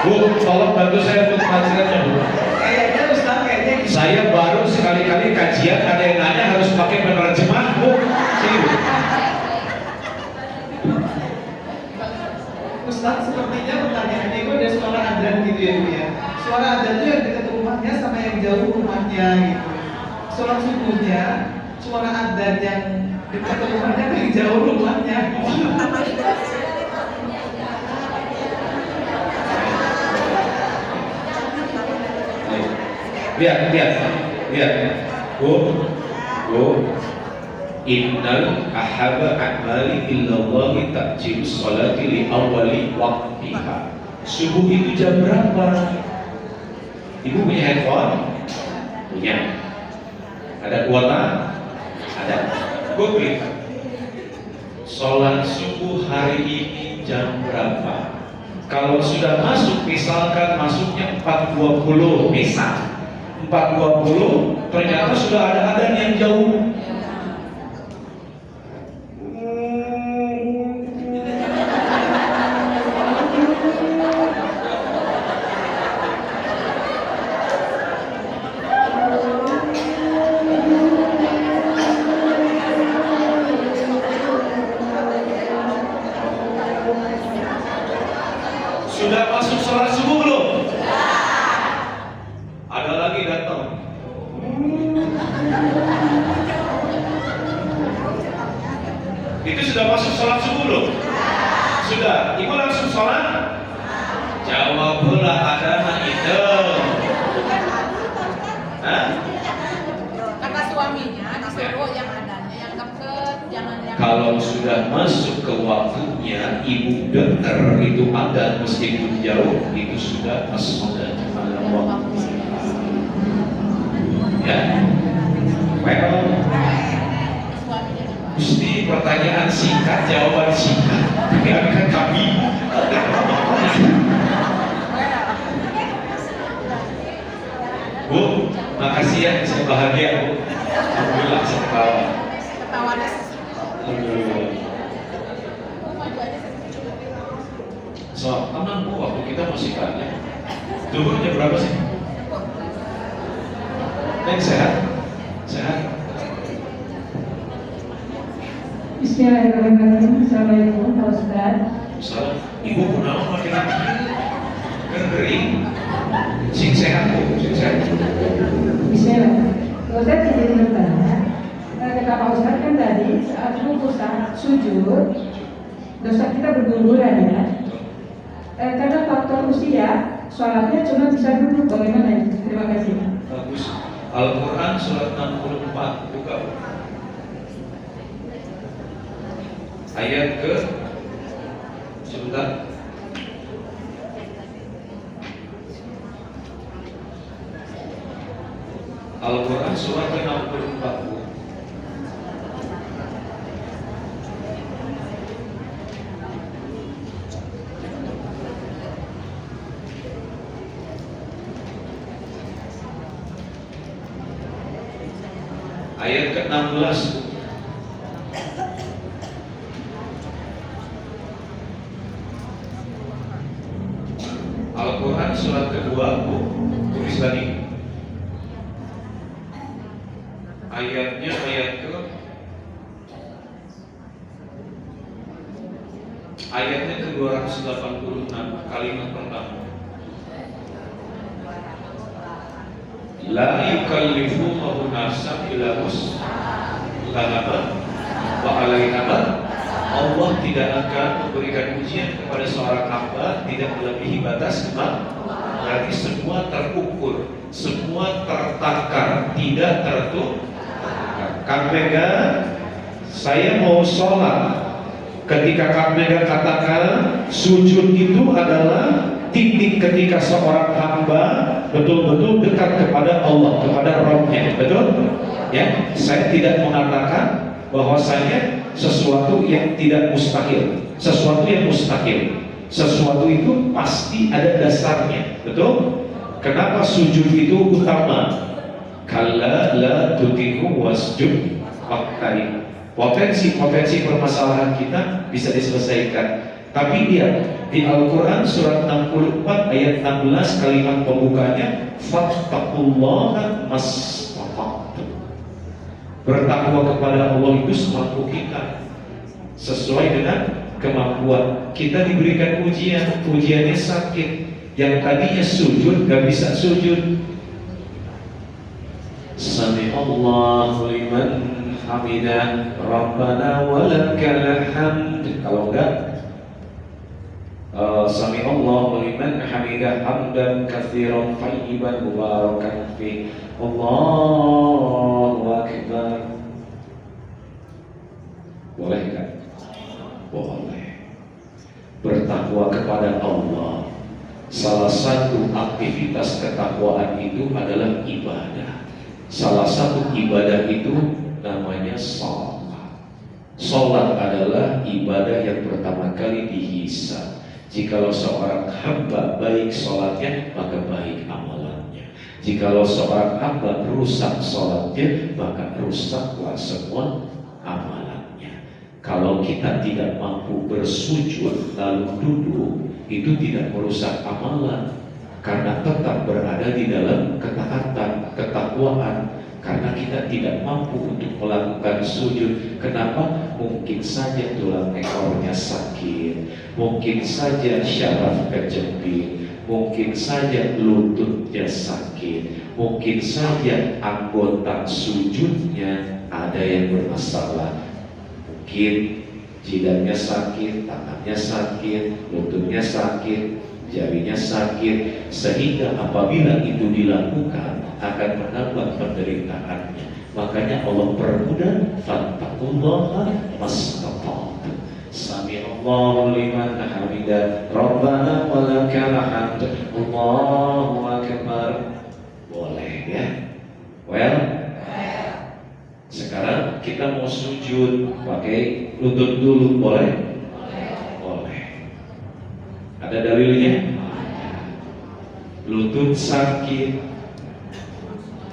Bu, tolong bantu saya untuk penghasilannya, Bu. Kayaknya Ustaz kayaknya gitu. Saya baru sekali-kali kajian, ada yang nanya harus pakai penerjemah, Bu. Sini, Bu. Ustaz sepertinya pertanyaannya itu ada suara adzan gitu ya Bu ya. Suara adzan itu yang dekat rumahnya sama yang jauh rumahnya gitu. Sholat subuhnya suara adzan yang dekat rumahnya sama yang jauh rumahnya. Lihat. Bu. Innal ahabba a'mali illallahi ta'jilus sholati li awwali waqtiha. Subuh itu jam berapa? Ibu punya handphone? Punya. Ada kuota? Ada. Gue klik. Sholat subuh hari ini jam berapa? Kalau sudah masuk, misalkan masuknya 4.20 misal 4.20, ternyata sudah ada adzan yang jauh. Sudah masuk sholat subuh belum? Ada lagi datang. Itu sudah masuk sholat subuh belum? Sudah. Ibu langsung sholat? Jawablah adana itu. Hah? Kata suaminya disuruh yang adanya yang deket, jangan yang Kalau sudah masuk ke waktunya, ibu dengar itu ada meskipun jauh, itu sudah as-sholat pada waktu. Ya, well, suaminya juga. Mesti pertanyaan singkat, jawaban singkat. Biarkan kami. Bu, makasih ya, saya bahagia Bu. Alhamdulillah saya ketawa. Alhamdulillah. So, tenang Bu, waktu kita masih banyak. Dulu jam berapa sih? Neng sehat? Sehat? Bismillahirrahmanirrahim. Assalamualaikum Pak Ustaz. Salam. Ibu kenapa makin lagi? Kering. Sing sehat Bu, sing sehat. Bismillah. Pak Ustaz izin bertanya. Kata Pak Ustaz kan tadi saat Ustaz sujud, dosa kita berguguran ya. Karena faktor usia, sholatnya cuma bisa duduk. Bagaimana itu? Terima kasih. Bagus. Al-Quran surat 64 buka. Ayat ke sebentar. Al-Quran surat ke-64 Bu. Ayat ke-16 Bu. Al-Quran surat kedua Bu. Tulis tadi. Ayatnya ayatnya ke 286 kalimat pertama. La yukallifullahu nafsan illa wus'aha wa 'alaiha. Allah tidak akan memberikan ujian kepada seorang hamba tidak melebihi batas kemampuan. Berarti semua terukur, semua tertakar, tidak tertutup. Kang Mega, saya mau sholat. Ketika Kang Mega katakan sujud itu adalah titik ketika seorang hamba betul-betul dekat kepada Allah, kepada Rabb-nya, betul? Ya, saya tidak mengatakan bahwasanya sesuatu yang tidak mustahil, sesuatu yang mustahil, sesuatu itu pasti ada dasarnya, betul? Kenapa sujud itu utama? Kalla la tuti'hu wasjud waqtarib. Potensi permasalahan kita bisa diselesaikan. Tapi lihat di Al-Quran surat 64 ayat 16 kalimat pembukanya fattaqullaha mastata'tum. Bertakwa kepada Allah itu semampu kita, sesuai dengan kemampuan. Kita diberikan ujian, ujiannya sakit. Yang tadinya sujud gak bisa sujud. Sami'allahu liman hamidah Rabbana walakal hamd. Kalau enggak Sami'allahu liman hamidah hamdan katsiran thayyiban mubarakan fi. Allahu akbar. Boleh kan? Boleh. Bertakwa kepada Allah, salah satu aktivitas ketakwaan itu adalah ibadah. Salah satu ibadah itu namanya sholat. Sholat adalah ibadah yang pertama kali dihisab. Jikalau seorang hamba baik sholatnya, maka baik amalannya. Jikalau seorang hamba rusak sholatnya, maka rusaklah semua amalannya. Kalau kita tidak mampu bersujud lalu duduk, itu tidak merusak amalan, karena tetap berada di dalam ketaatan, ketakwaan. Karena kita tidak mampu untuk melakukan sujud. Kenapa? Mungkin saja tulang ekornya sakit, mungkin saja syaraf kejepit, mungkin saja lututnya sakit, mungkin saja anggota sujudnya ada yang bermasalah. Mungkin jidatnya sakit, tangannya sakit, lututnya sakit, jarinya sakit, sehingga apabila itu dilakukan akan menambah penderitaannya. Makanya Allah permudah, fattaqullaha mastata'tum. Sami'allahu liman hamidah Rabbana walakal hamd. Allahu akbar. Boleh ya? Well, sekarang kita kita mau sujud pakai lutut dulu, boleh? Boleh. Ada dalilnya? Lutut sakit,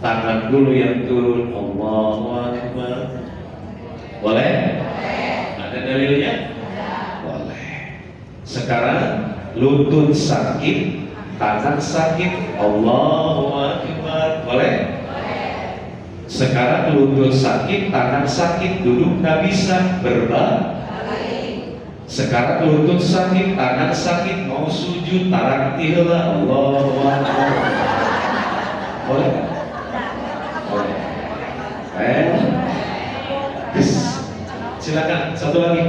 tangan dulu yang turun, Allahu Akbar. Boleh? Ada dalilnya? Boleh. Sekarang lutut sakit, tangan sakit, Allahu Akbar. Boleh? Sekarang lutut sakit, tangan sakit, duduk nggak bisa, berbalik. Sekarang lutut sakit, tangan sakit, mau sujud, tarang tihla, Allahu Akbar. Boleh? Boleh. Silakan, satu lagi.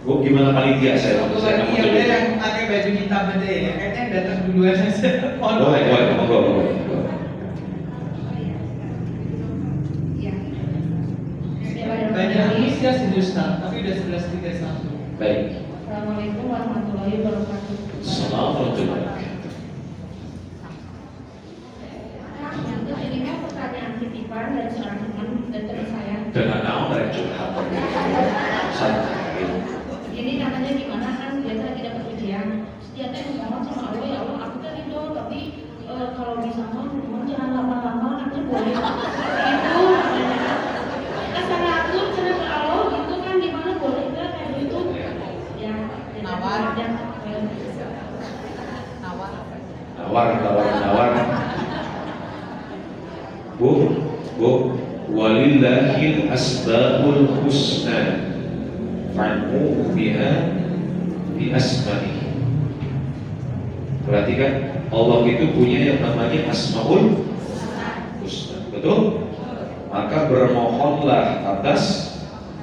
Bu, gimana panitia saya? Satu Saya lagi mau ada jadi. yang pakai baju hitam aja ya, kayaknya datang duluan aja. Boleh, monggo. Banyak usia sih Ustaz, tapi udah 11.31. Baik. Assalamualaikum warahmatullahi wabarakatuh. Assalamualaikum warahmatullahi wabarakatuh. Ini kan pertanyaan titipan dari seorang teman dan teman saya. Dengan nama mereka curhat. Santai. Ini namanya gimana kan dia lagi dapat ujian. Dia teh ngomong sama Allah, ya Allah aku tadi dong, tapi kalau bisa mohon jangan lama-lama nanti boleh. Itu asal aku cerita ke Allah gitu kan gimana boleh nggak kayak gitu? Ya, Nawar. Nawar. Bu, walillahil asbabul husna fa'mu biha bi asma'i. Perhatikan, Allah itu punya yang namanya asmaul husna. Betul? Maka bermohonlah atas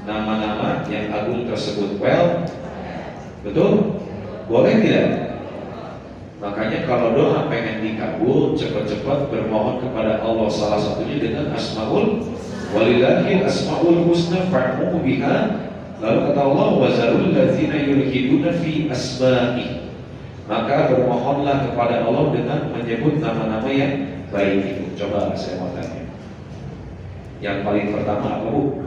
nama-nama yang agung tersebut. Betul? Boleh tidak? Makanya kalau doa pengen dikabul, cepat-cepat bermohon kepada Allah, salah satunya dengan asmaul walillahil asmaul husna fa'mu biha. Lalu kata Allah, wazarul ladzina yulhiduna fi asma'i. Maka bermohonlah kepada Allah dengan menyebut nama-nama yang baik itu. Coba saya mau tanya. Yang paling pertama apa, Bu?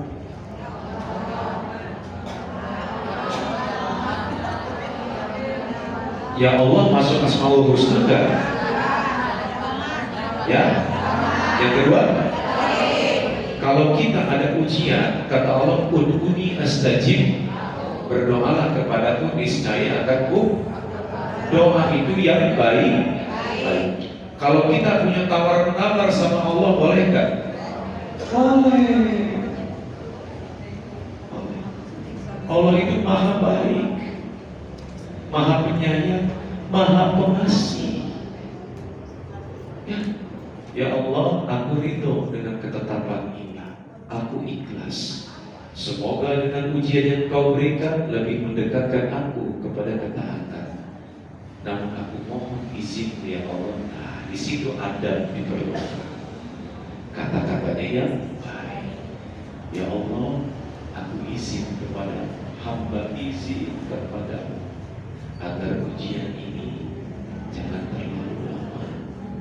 Ya Allah masuk asmaul husna enggak? Ya. Yang kedua, kalau kita ada ujian, kata Allah, ud'uni astajib. Berdoalah kepadaku, niscaya akan ku. Doa itu yang baik. Kalau kita punya tawar-menawar sama Allah, boleh enggak? Boleh. Allah itu maha baik, maha penyayang, maha pengasih. Ya Allah, aku ridho dengan ketetapan ini. Aku ikhlas. Semoga dengan ujian yang Kau berikan lebih mendekatkan aku kepada ketaatan. Namun aku mohon izin ya Allah. Nah, di situ ada diperlukan kata-katanya yang baik. Ya Allah, aku izin kepada hamba, izin kepadamu agar ujian ini jangan terlalu lama,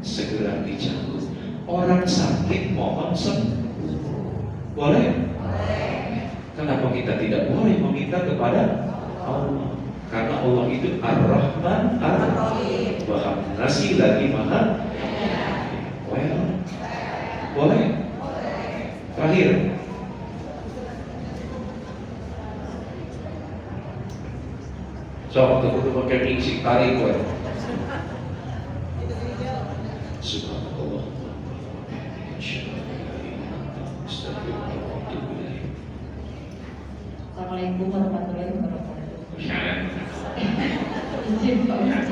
segera dicabut. Orang sakit mohon sembuh, boleh? Kenapa kita tidak boleh meminta kepada Allah? Karena Allah itu Ar-Rahman Ar-Rahim, Maha Pengasih lagi Maha. Boleh? Terakhir. So, untuk pakai mixing tarik gue. Subhanallah. Assalamualaikum warahmatullahi wabarakatuh. Izin Pak Ustaz.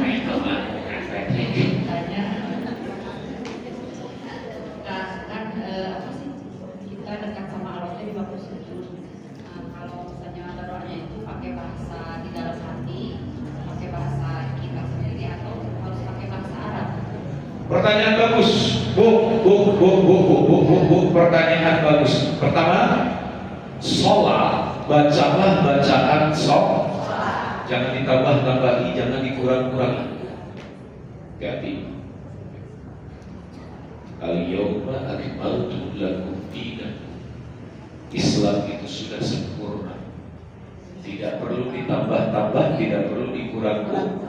Tanya. Kan apa sih? Kita dekat sama Allah itu waktu sujud. Kalau misalnya doanya itu pakai bahasa di dalam hati, pakai bahasa kita sendiri atau harus pakai bahasa Arab? Pertanyaan bagus, Bu. Pertanyaan bagus. Pertama, sholat, bacalah bacaan sholat. Jangan ditambah-tambahi, jangan dikurang-kurangi. Jadi, al-yawma akmaltu lakum dina. Islam itu sudah sempurna. Tidak perlu ditambah-tambah, tidak perlu dikurang-kurang.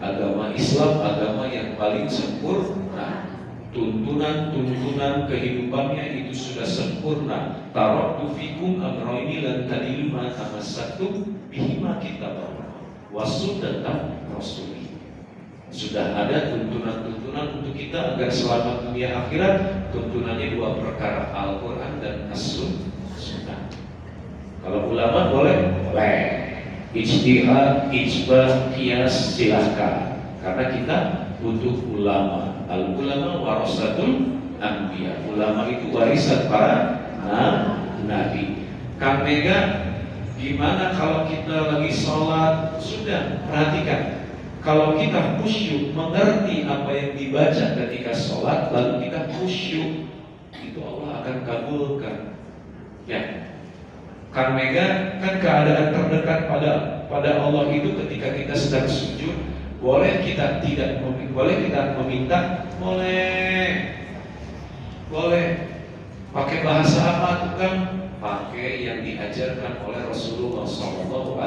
Agama Islam agama yang paling sempurna. Tuntunan kehidupannya itu sudah sempurna. Taraktu fikum amrayni lan tadillu ma tamassaktum bihima kitaballah wa sunnata rasulih. Sudah ada tuntunan untuk kita agar selamat dunia akhirat. Tuntunannya dua perkara, Al-Quran dan As-Sunnah. Kalau ulama boleh? Boleh. Ijtihad, ijtihad, qiyas silahkan. Karena kita butuh ulama. Al-ulama warasatul anbiya. Ulama itu warisan para nabi. Kang Mega, gimana kalau kita lagi sholat? Sudah, perhatikan. Kalau kita khusyuk, mengerti apa yang dibaca ketika sholat, lalu kita khusyuk, itu Allah akan kabulkan. Ya, Kang Mega, kan keadaan terdekat pada Allah itu ketika kita sedang sujud. Boleh kita meminta, boleh. Pakai bahasa apa tuh kan? Pakai yang diajarkan oleh Rasulullah SAW.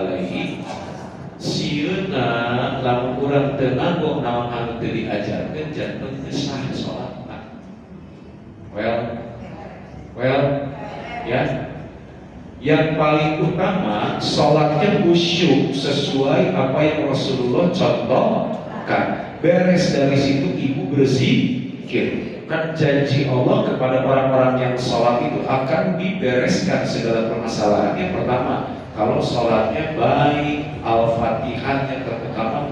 Sieuna lamun urang teu nganggo naon anu teu diajarkeun janten teu sah salatna. Well, ya. Yang paling utama salatnya khusyuk sesuai apa yang Rasulullah contohkan. Beres dari situ ibu berzikir. Kan janji Allah kepada orang-orang yang salat itu akan dibereskan segala permasalahan. Yang pertama, kalau salatnya baik, Al-Fatihahnya terutama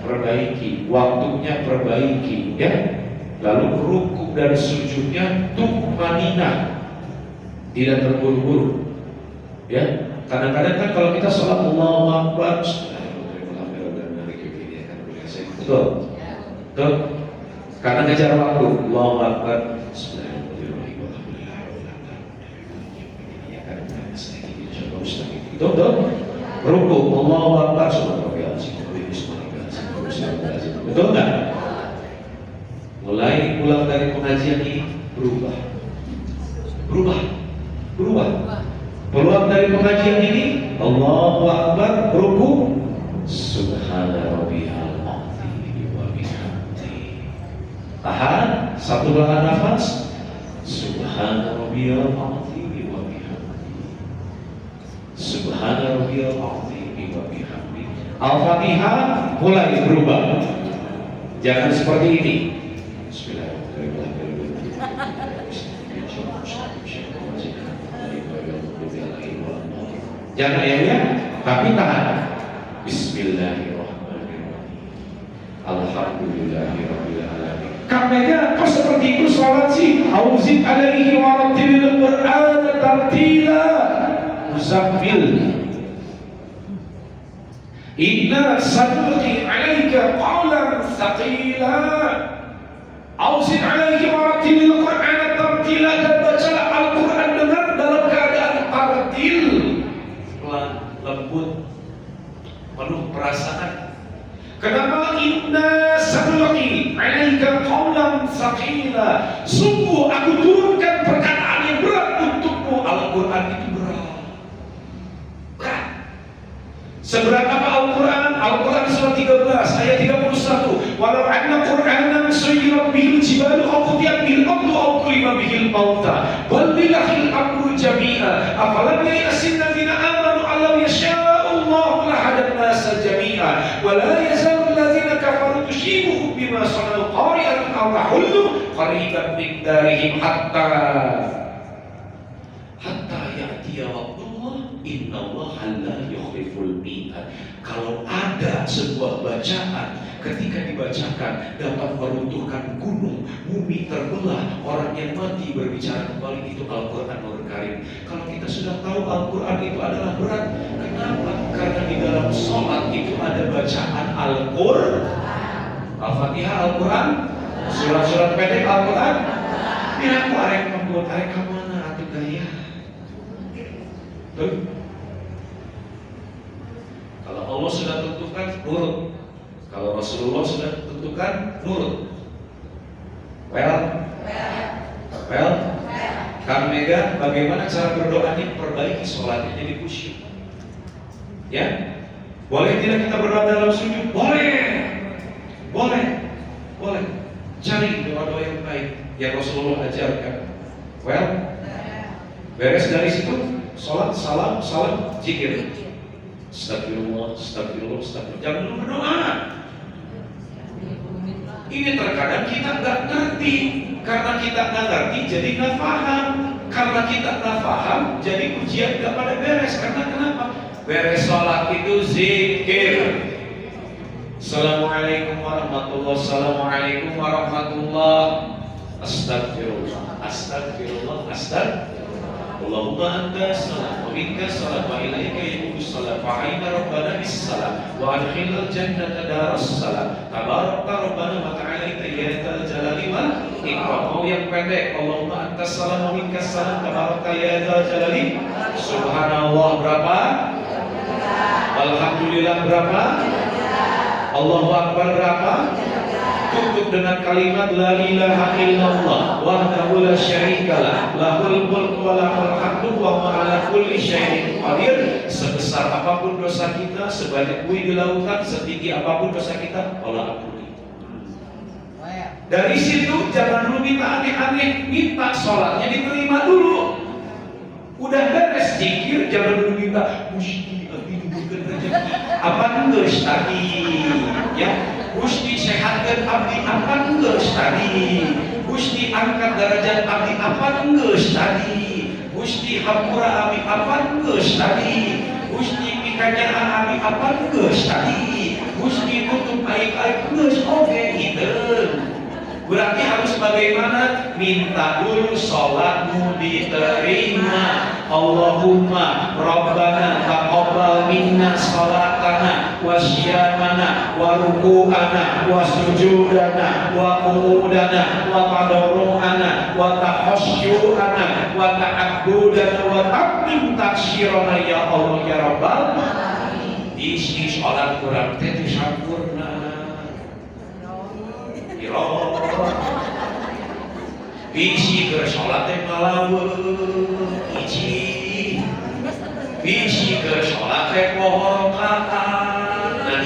perbaiki, waktunya perbaiki, ya. Lalu ruku dan sujudnya tumaninah, tidak terburu-buru, ya. Kadang-kadang kan kalau kita sholat Allahu Akbar, betul. Karena ngejar waktu, Allahu Akbar. Betul. Ruku, Allahu Akbar. Betul nggak? Mulai pulang dari pengajian ini berubah. Pulang dari pengajian ini, Allahu Akbar, ruku, Subhana rabbiyal azim wa bihamdi. Tahan, satu lahan nafas, Subhana rabbiyal azim wa bihamdi. Subhana rabbiyal azim wa bihamdi. Al-Fatihah mulai berubah. Jangan seperti ini. Jangan ayatnya, tapi tahan. Bismillahirrahmanirrahim. Alhamdulillahirabbil alamin. Kamera kok seperti itu salat sih? Auzid alaihi wa rattilil Qur'an tartila. Muzammil. Inna sanulqi alaika qawlan thaqila. Auzid alaihi wa rattilil Qur'an tartila. Dan bacalah Al-Quran dengan dalam keadaan tartil, lembut, penuh perasaan. Kenapa? Inna sanulqi alaika qawlan thaqila. Sungguh aku turunkan perkataan yang berat untukmu. Al-Quran itu berat. Seberat apa Al-Quran? Al-Quran surah 13 ayat 31. Walau anna Qur'anan suyirat bihil jibalu aw qutiyat bil ardu aw kulima bihil mauta bal lillahil amru jami'a afalam ya'lasin ladzina amanu allaw yasha'allahu lahadan nasa jami'a wa la yazalu ladzina kafaru tushibuhum bima sana'u qari'atun aw tahullu qariban min darihim hatta ya'tiya waqtullah innallaha la yukhliful mi'ad. Kalau ada sebuah bacaan ketika dibacakan dapat meruntuhkan gunung, bumi terbelah, orang yang mati berbicara kembali, itu Al-Quran Nur Karim. Kalau kita sudah tahu Al-Quran itu adalah berat, kenapa? Karena di dalam sholat itu ada bacaan Al-Quran, Al-Fatihah Al-Quran, surat-surat pendek Al-Quran. Ini aku arek membuat arek kemana atau gaya? Tuh. Kalau Allah sudah tentukan, nurut. Kalau Rasulullah sudah tentukan, nurut. Well. Kang Mega, bagaimana cara berdoanya? Perbaiki sholatnya jadi khusyuk. Ya, boleh tidak kita berdoa dalam sujud? Boleh. Cari doa-doa yang baik yang Rasulullah ajarkan. Well, beres dari situ, sholat, salam, zikir. Astagfirullah. Jangan dulu berdoa. Ini terkadang kita nggak ngerti. Karena kita nggak ngerti, jadi nggak paham. Karena kita nggak paham, jadi ujian nggak pada beres. Karena kenapa? Beres sholat itu zikir. Assalamualaikum warahmatullahi. Astagfirullah. Allahumma anta salam wa minka salam wa ilaika yaudu salam wa aina rabbana bis salam wa adkhilal jannata daras salam tabarakta rabbana wa ta'ala ya dzal jalali wal ikram. Mau yang pendek, Allahumma anta salam wa minka salam tabarakta ya dzal jalali. Subhanallah berapa? Alhamdulillah berapa? Allahu akbar berapa? Tutup dengan kalimat la ilaha illallah wahdahu la syarikalah lahul mulku wa lahul hamdu wa huwa ala kulli syai'in qadir. Sebesar apapun dosa kita, sebanyak buih di lautan, setinggi apapun dosa kita, Allah ampuni. Dari situ jangan dulu minta aneh-aneh, minta sholatnya diterima dulu. Udah beres zikir, jangan dulu minta Gusti abdi diberikan rezeki apa geus tadi ya. Gusti sehatkeun abdi apa geus tadi. Gusti angkat derajat abdi apa geus tadi. Gusti hampura abdi apa geus tadi. Gusti pikanyaan abdi apa geus tadi. Gusti tutup aib-aib geus oge hideung. Berarti harus bagaimana? Minta dulu sholatmu diterima. Allahumma Rabbana taqabbal minna sholatana wa syiyamana wa ruku'ana wa sujudana wa qu'udana wa tadarru'ana wa tahassyu'ana wa ta'abbudana wa taqdim taksyirana ya Allah ya Rabbal. Isi sholat kurang teh disampurna. Bisi ke sholat teh ngalaweun hiji. Bisi ke sholat teh poho rakaat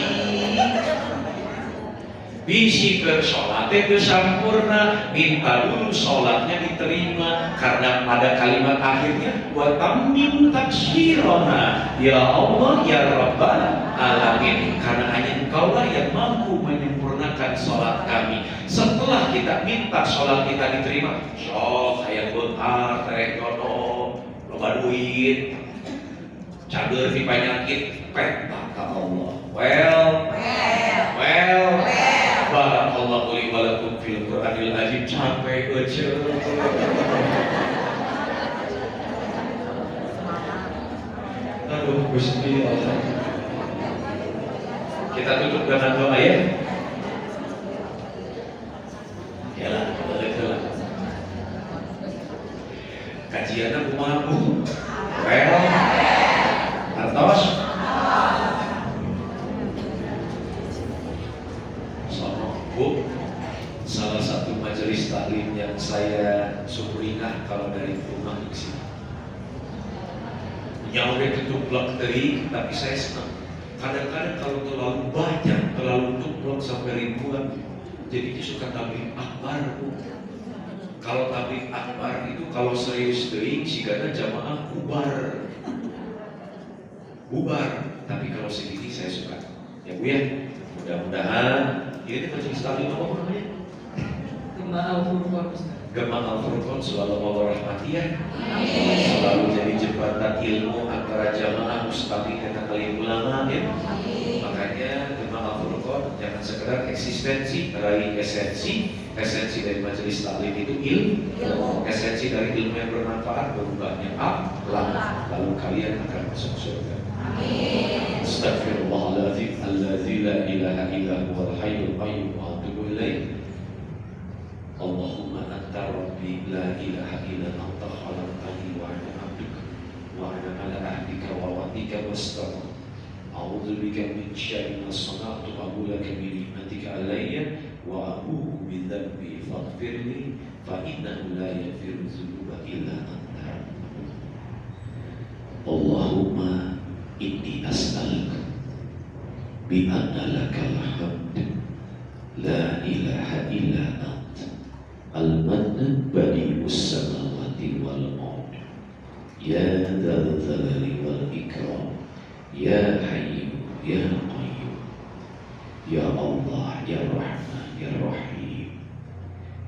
bisi ke sholat teh sampurna. Minta dulu sholatnya diterima karena pada kalimat akhirnya wa tammim taksyirana ya Allah ya Rabbal alamin. Karena hanya Engkaulah yang mampu menyempurnakan sholat kami. Setelah kita minta sholat kita diterima, sok hayang beunghar terek jodoh loba duit cager di penyakit peta ka Allah. Well barakallahu li wa lakum fil Qur'anil azim. Capek euceul. Aduh Gusti Allah. Kita tutup dengan doa ya. Yalah, betul. Kajiannya kumaha Bu? Well. Artos. Bu, salah satu majelis taklim yang saya syukurinah kalau dari rumah di sini. Yang udah tutup teri, tapi saya senang. Kadang-kadang kalau terlalu banyak, terlalu tutup sampai ribuan, jadi suka tablik akbar. Bu. Kalau tablik akbar itu kalau serius teri, sigana jamaah bubar. Tapi kalau segini saya suka. Ya Bu ya, mudah-mudahan. Ini majelis taklim apa namanya? Gema Al-Furqan selalu Allah rahmati ya. Selalu jadi jembatan ilmu antara jamaah mustaqim dan kalian ulama ya. Makanya Gema Al-Furqan jangan sekedar eksistensi, raih esensi. Esensi dari majelis taklim itu ilmu. Esensi dari ilmu yang bermanfaat berubahnya akhlak. Lalu kalian akan masuk surga. Astaghfirullahaladzim alladzi la ilaha illa huwal hayyul qayyum wa atubu ilaih. Allahumma anta rabbi la ilaha illa anta khalaqtani wa ana 'abduka wa ana 'ala ahdika wa wa'dika mastaqim. A'udzu bika min syarri ma sana'tu, abu laka bi ni'matika alayya wa abu'u bi dhanbi faghfirli fa innahu la yaghfiru dzunuba illa anta. Allahumma inni as'aluka bi anna lakal hamd la ilaha illa anta al-mannan badi'us samawati wal ard ya dzal jalali wal ikram ya hayyu ya qayyum ya Allah ya Rahman ya Rahim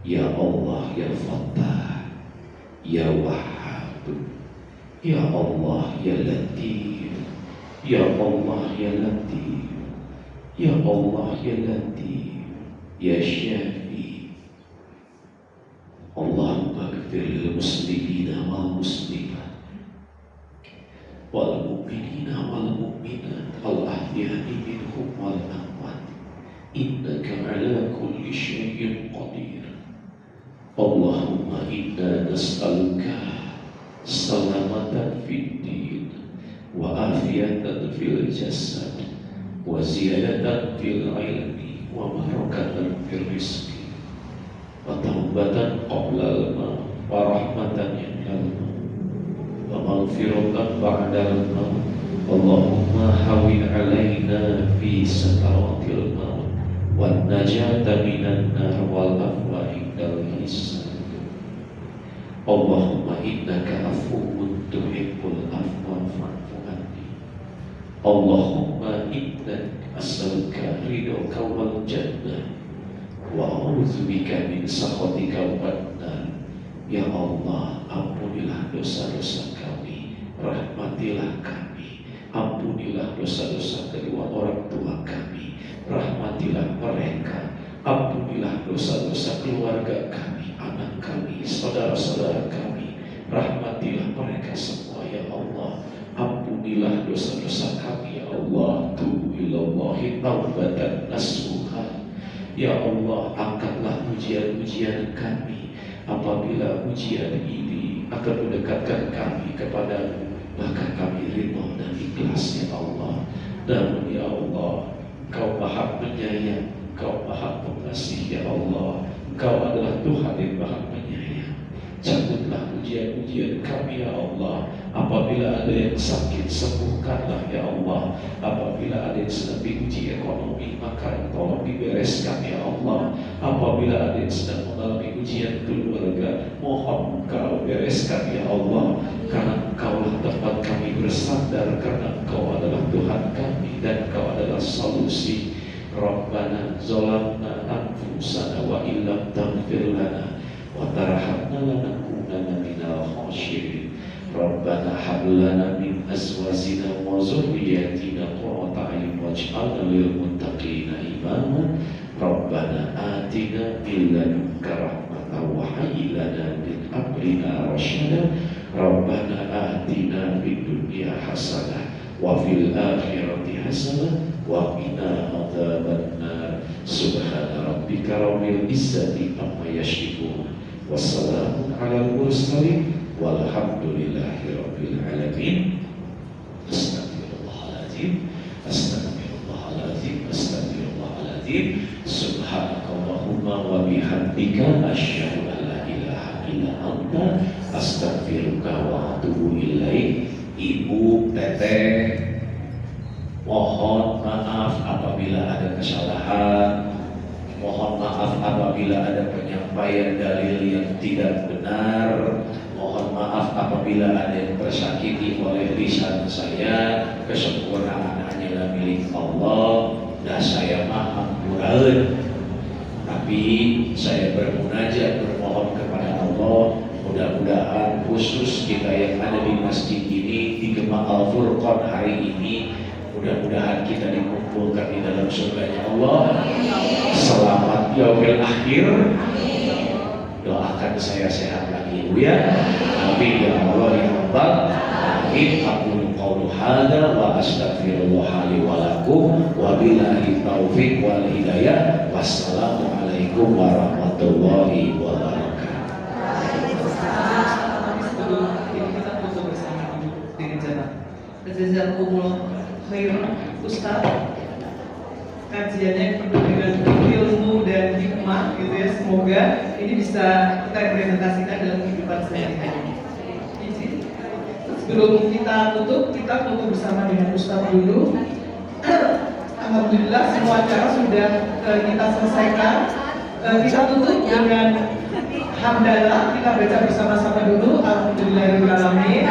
ya Allah ya Fattah ya Wahhab ya Allah ya Latif ya Allah ya Latif ya Allah ya Latif ya Syafi. Allahumma ighfir lil muslimina wal muslimat wal mu'minina wal mu'minat al ahya'i minhum wal amwat innaka ala kulli syai'in qadir. Allahumma inna nas'aluka salamatan fid din wa afiyatan fil jasad wa ziyadatan fil ilmi wa barakatan fil rizqi wa taubatan qabla al-maut wa rahmatan indal maut wa maghfiratan ba'dal maut. Allahumma hawin alaina fi sakaratil maut wan najata minan nar wal afwa indal hisab. Allahumma innaka afuwwun tuhibbul afwa fa'fu anni. Allahumma innaka as'aluka ridhaka wal jannah wa a'udzubika min sakhatika wan nar. Ya Allah, ampunilah dosa-dosa kami, rahmatilah kami, ampunilah dosa-dosa kedua orang tua kami, rahmatilah mereka, ampunilah dosa-dosa keluarga kami, anak kami, saudara-saudara kami, rahmatilah mereka semua ya Allah. Ampunilah dosa-dosa kami ya Allah. Tubu ilallahi taubatan nasuha. Ya Allah, angkatlah ujian-ujian kami. Apabila ujian ini akan mendekatkan kami kepadamu, maka kami ridho dan ikhlas ya Allah. Namun ya Allah, Kau maha penyayang, Kau maha pengasih ya Allah. Kau adalah Tuhan yang maha penyayang. Cabutlah ujian-ujian kami ya Allah. Apabila ada yang sakit, sembuhkanlah ya Allah. Apabila ada yang sedang diuji ekonomi, maka tolong dibereskan ya Allah. Apabila ada yang sedang mengalami ujian keluarga, mohon Kau bereskan ya Allah. Karena Engkaulah tempat kami bersandar, karena Engkau adalah Tuhan kami dan Engkau adalah solusi. Rabbana zolamna anfusana wa illam taghfir lana wa tarhamna lanakunanna minal khashirin. Rabbana hab lana min azwajina wa dzurriyyatina qurrata a'yun waj'alna lil muttaqina imama. Rabbana atina min ladunka rahmatan wa hayyi lana min amrina rasyada. Rabbana atina fid dunya hasanah wa fil akhirati hasanah wa qina adzabannar. Subhana rabbika rabbil izzati amma yasifun wassalamun alal mursalin walhamdulillahi rabbil alamin. Astaghfirullahaladzim, astaghfirullahaladzim, astaghfirullahaladzim. Subhanakallahumma wa bihamdika asyhadu an la ilaha illa anta astaghfiruka wa atubu ilaik. Ibu, teteh, mohon maaf apabila ada kesalahan. Mohon maaf apabila ada penyampaian dalil yang tidak benar. Mohon maaf apabila ada yang tersakiti oleh lisan saya. Kesempurnaan hanyalah milik Allah dan saya maha muraud. Tapi saya bermunajat, bermohon kepada Allah, mudah-mudahan khusus kita yang ada di masjid ini di Gema Al-Furqan hari ini, mudah-mudahan kita dikumpulkan di dalam surganya Allah. Selamat yaumil akhir. Doakan saya sehat lagi Ibu ya. Amin ya Allah ya Rabbal alamin. Aqulu qawlu hadza wa astaghfirullah li wa lakum wa billahi taufiq wal hidayah. Wassalamu alaikum warahmatullahi wabarakatuh. Ini kita foto bersama Ibu dengan jalan. Jazakumullah khairan Ustaz. kajiannya penuh dengan ilmu dan hikmah gitu ya. Semoga ini bisa kita implementasikan dalam kehidupan sehari-hari. Izin. Sebelum kita tutup bersama dengan Ustadz dulu. Alhamdulillah semua acara sudah kita selesaikan. Kita tutup dengan hamdalah, kita baca bersama-sama dulu. Alhamdulillahirobbilalamin.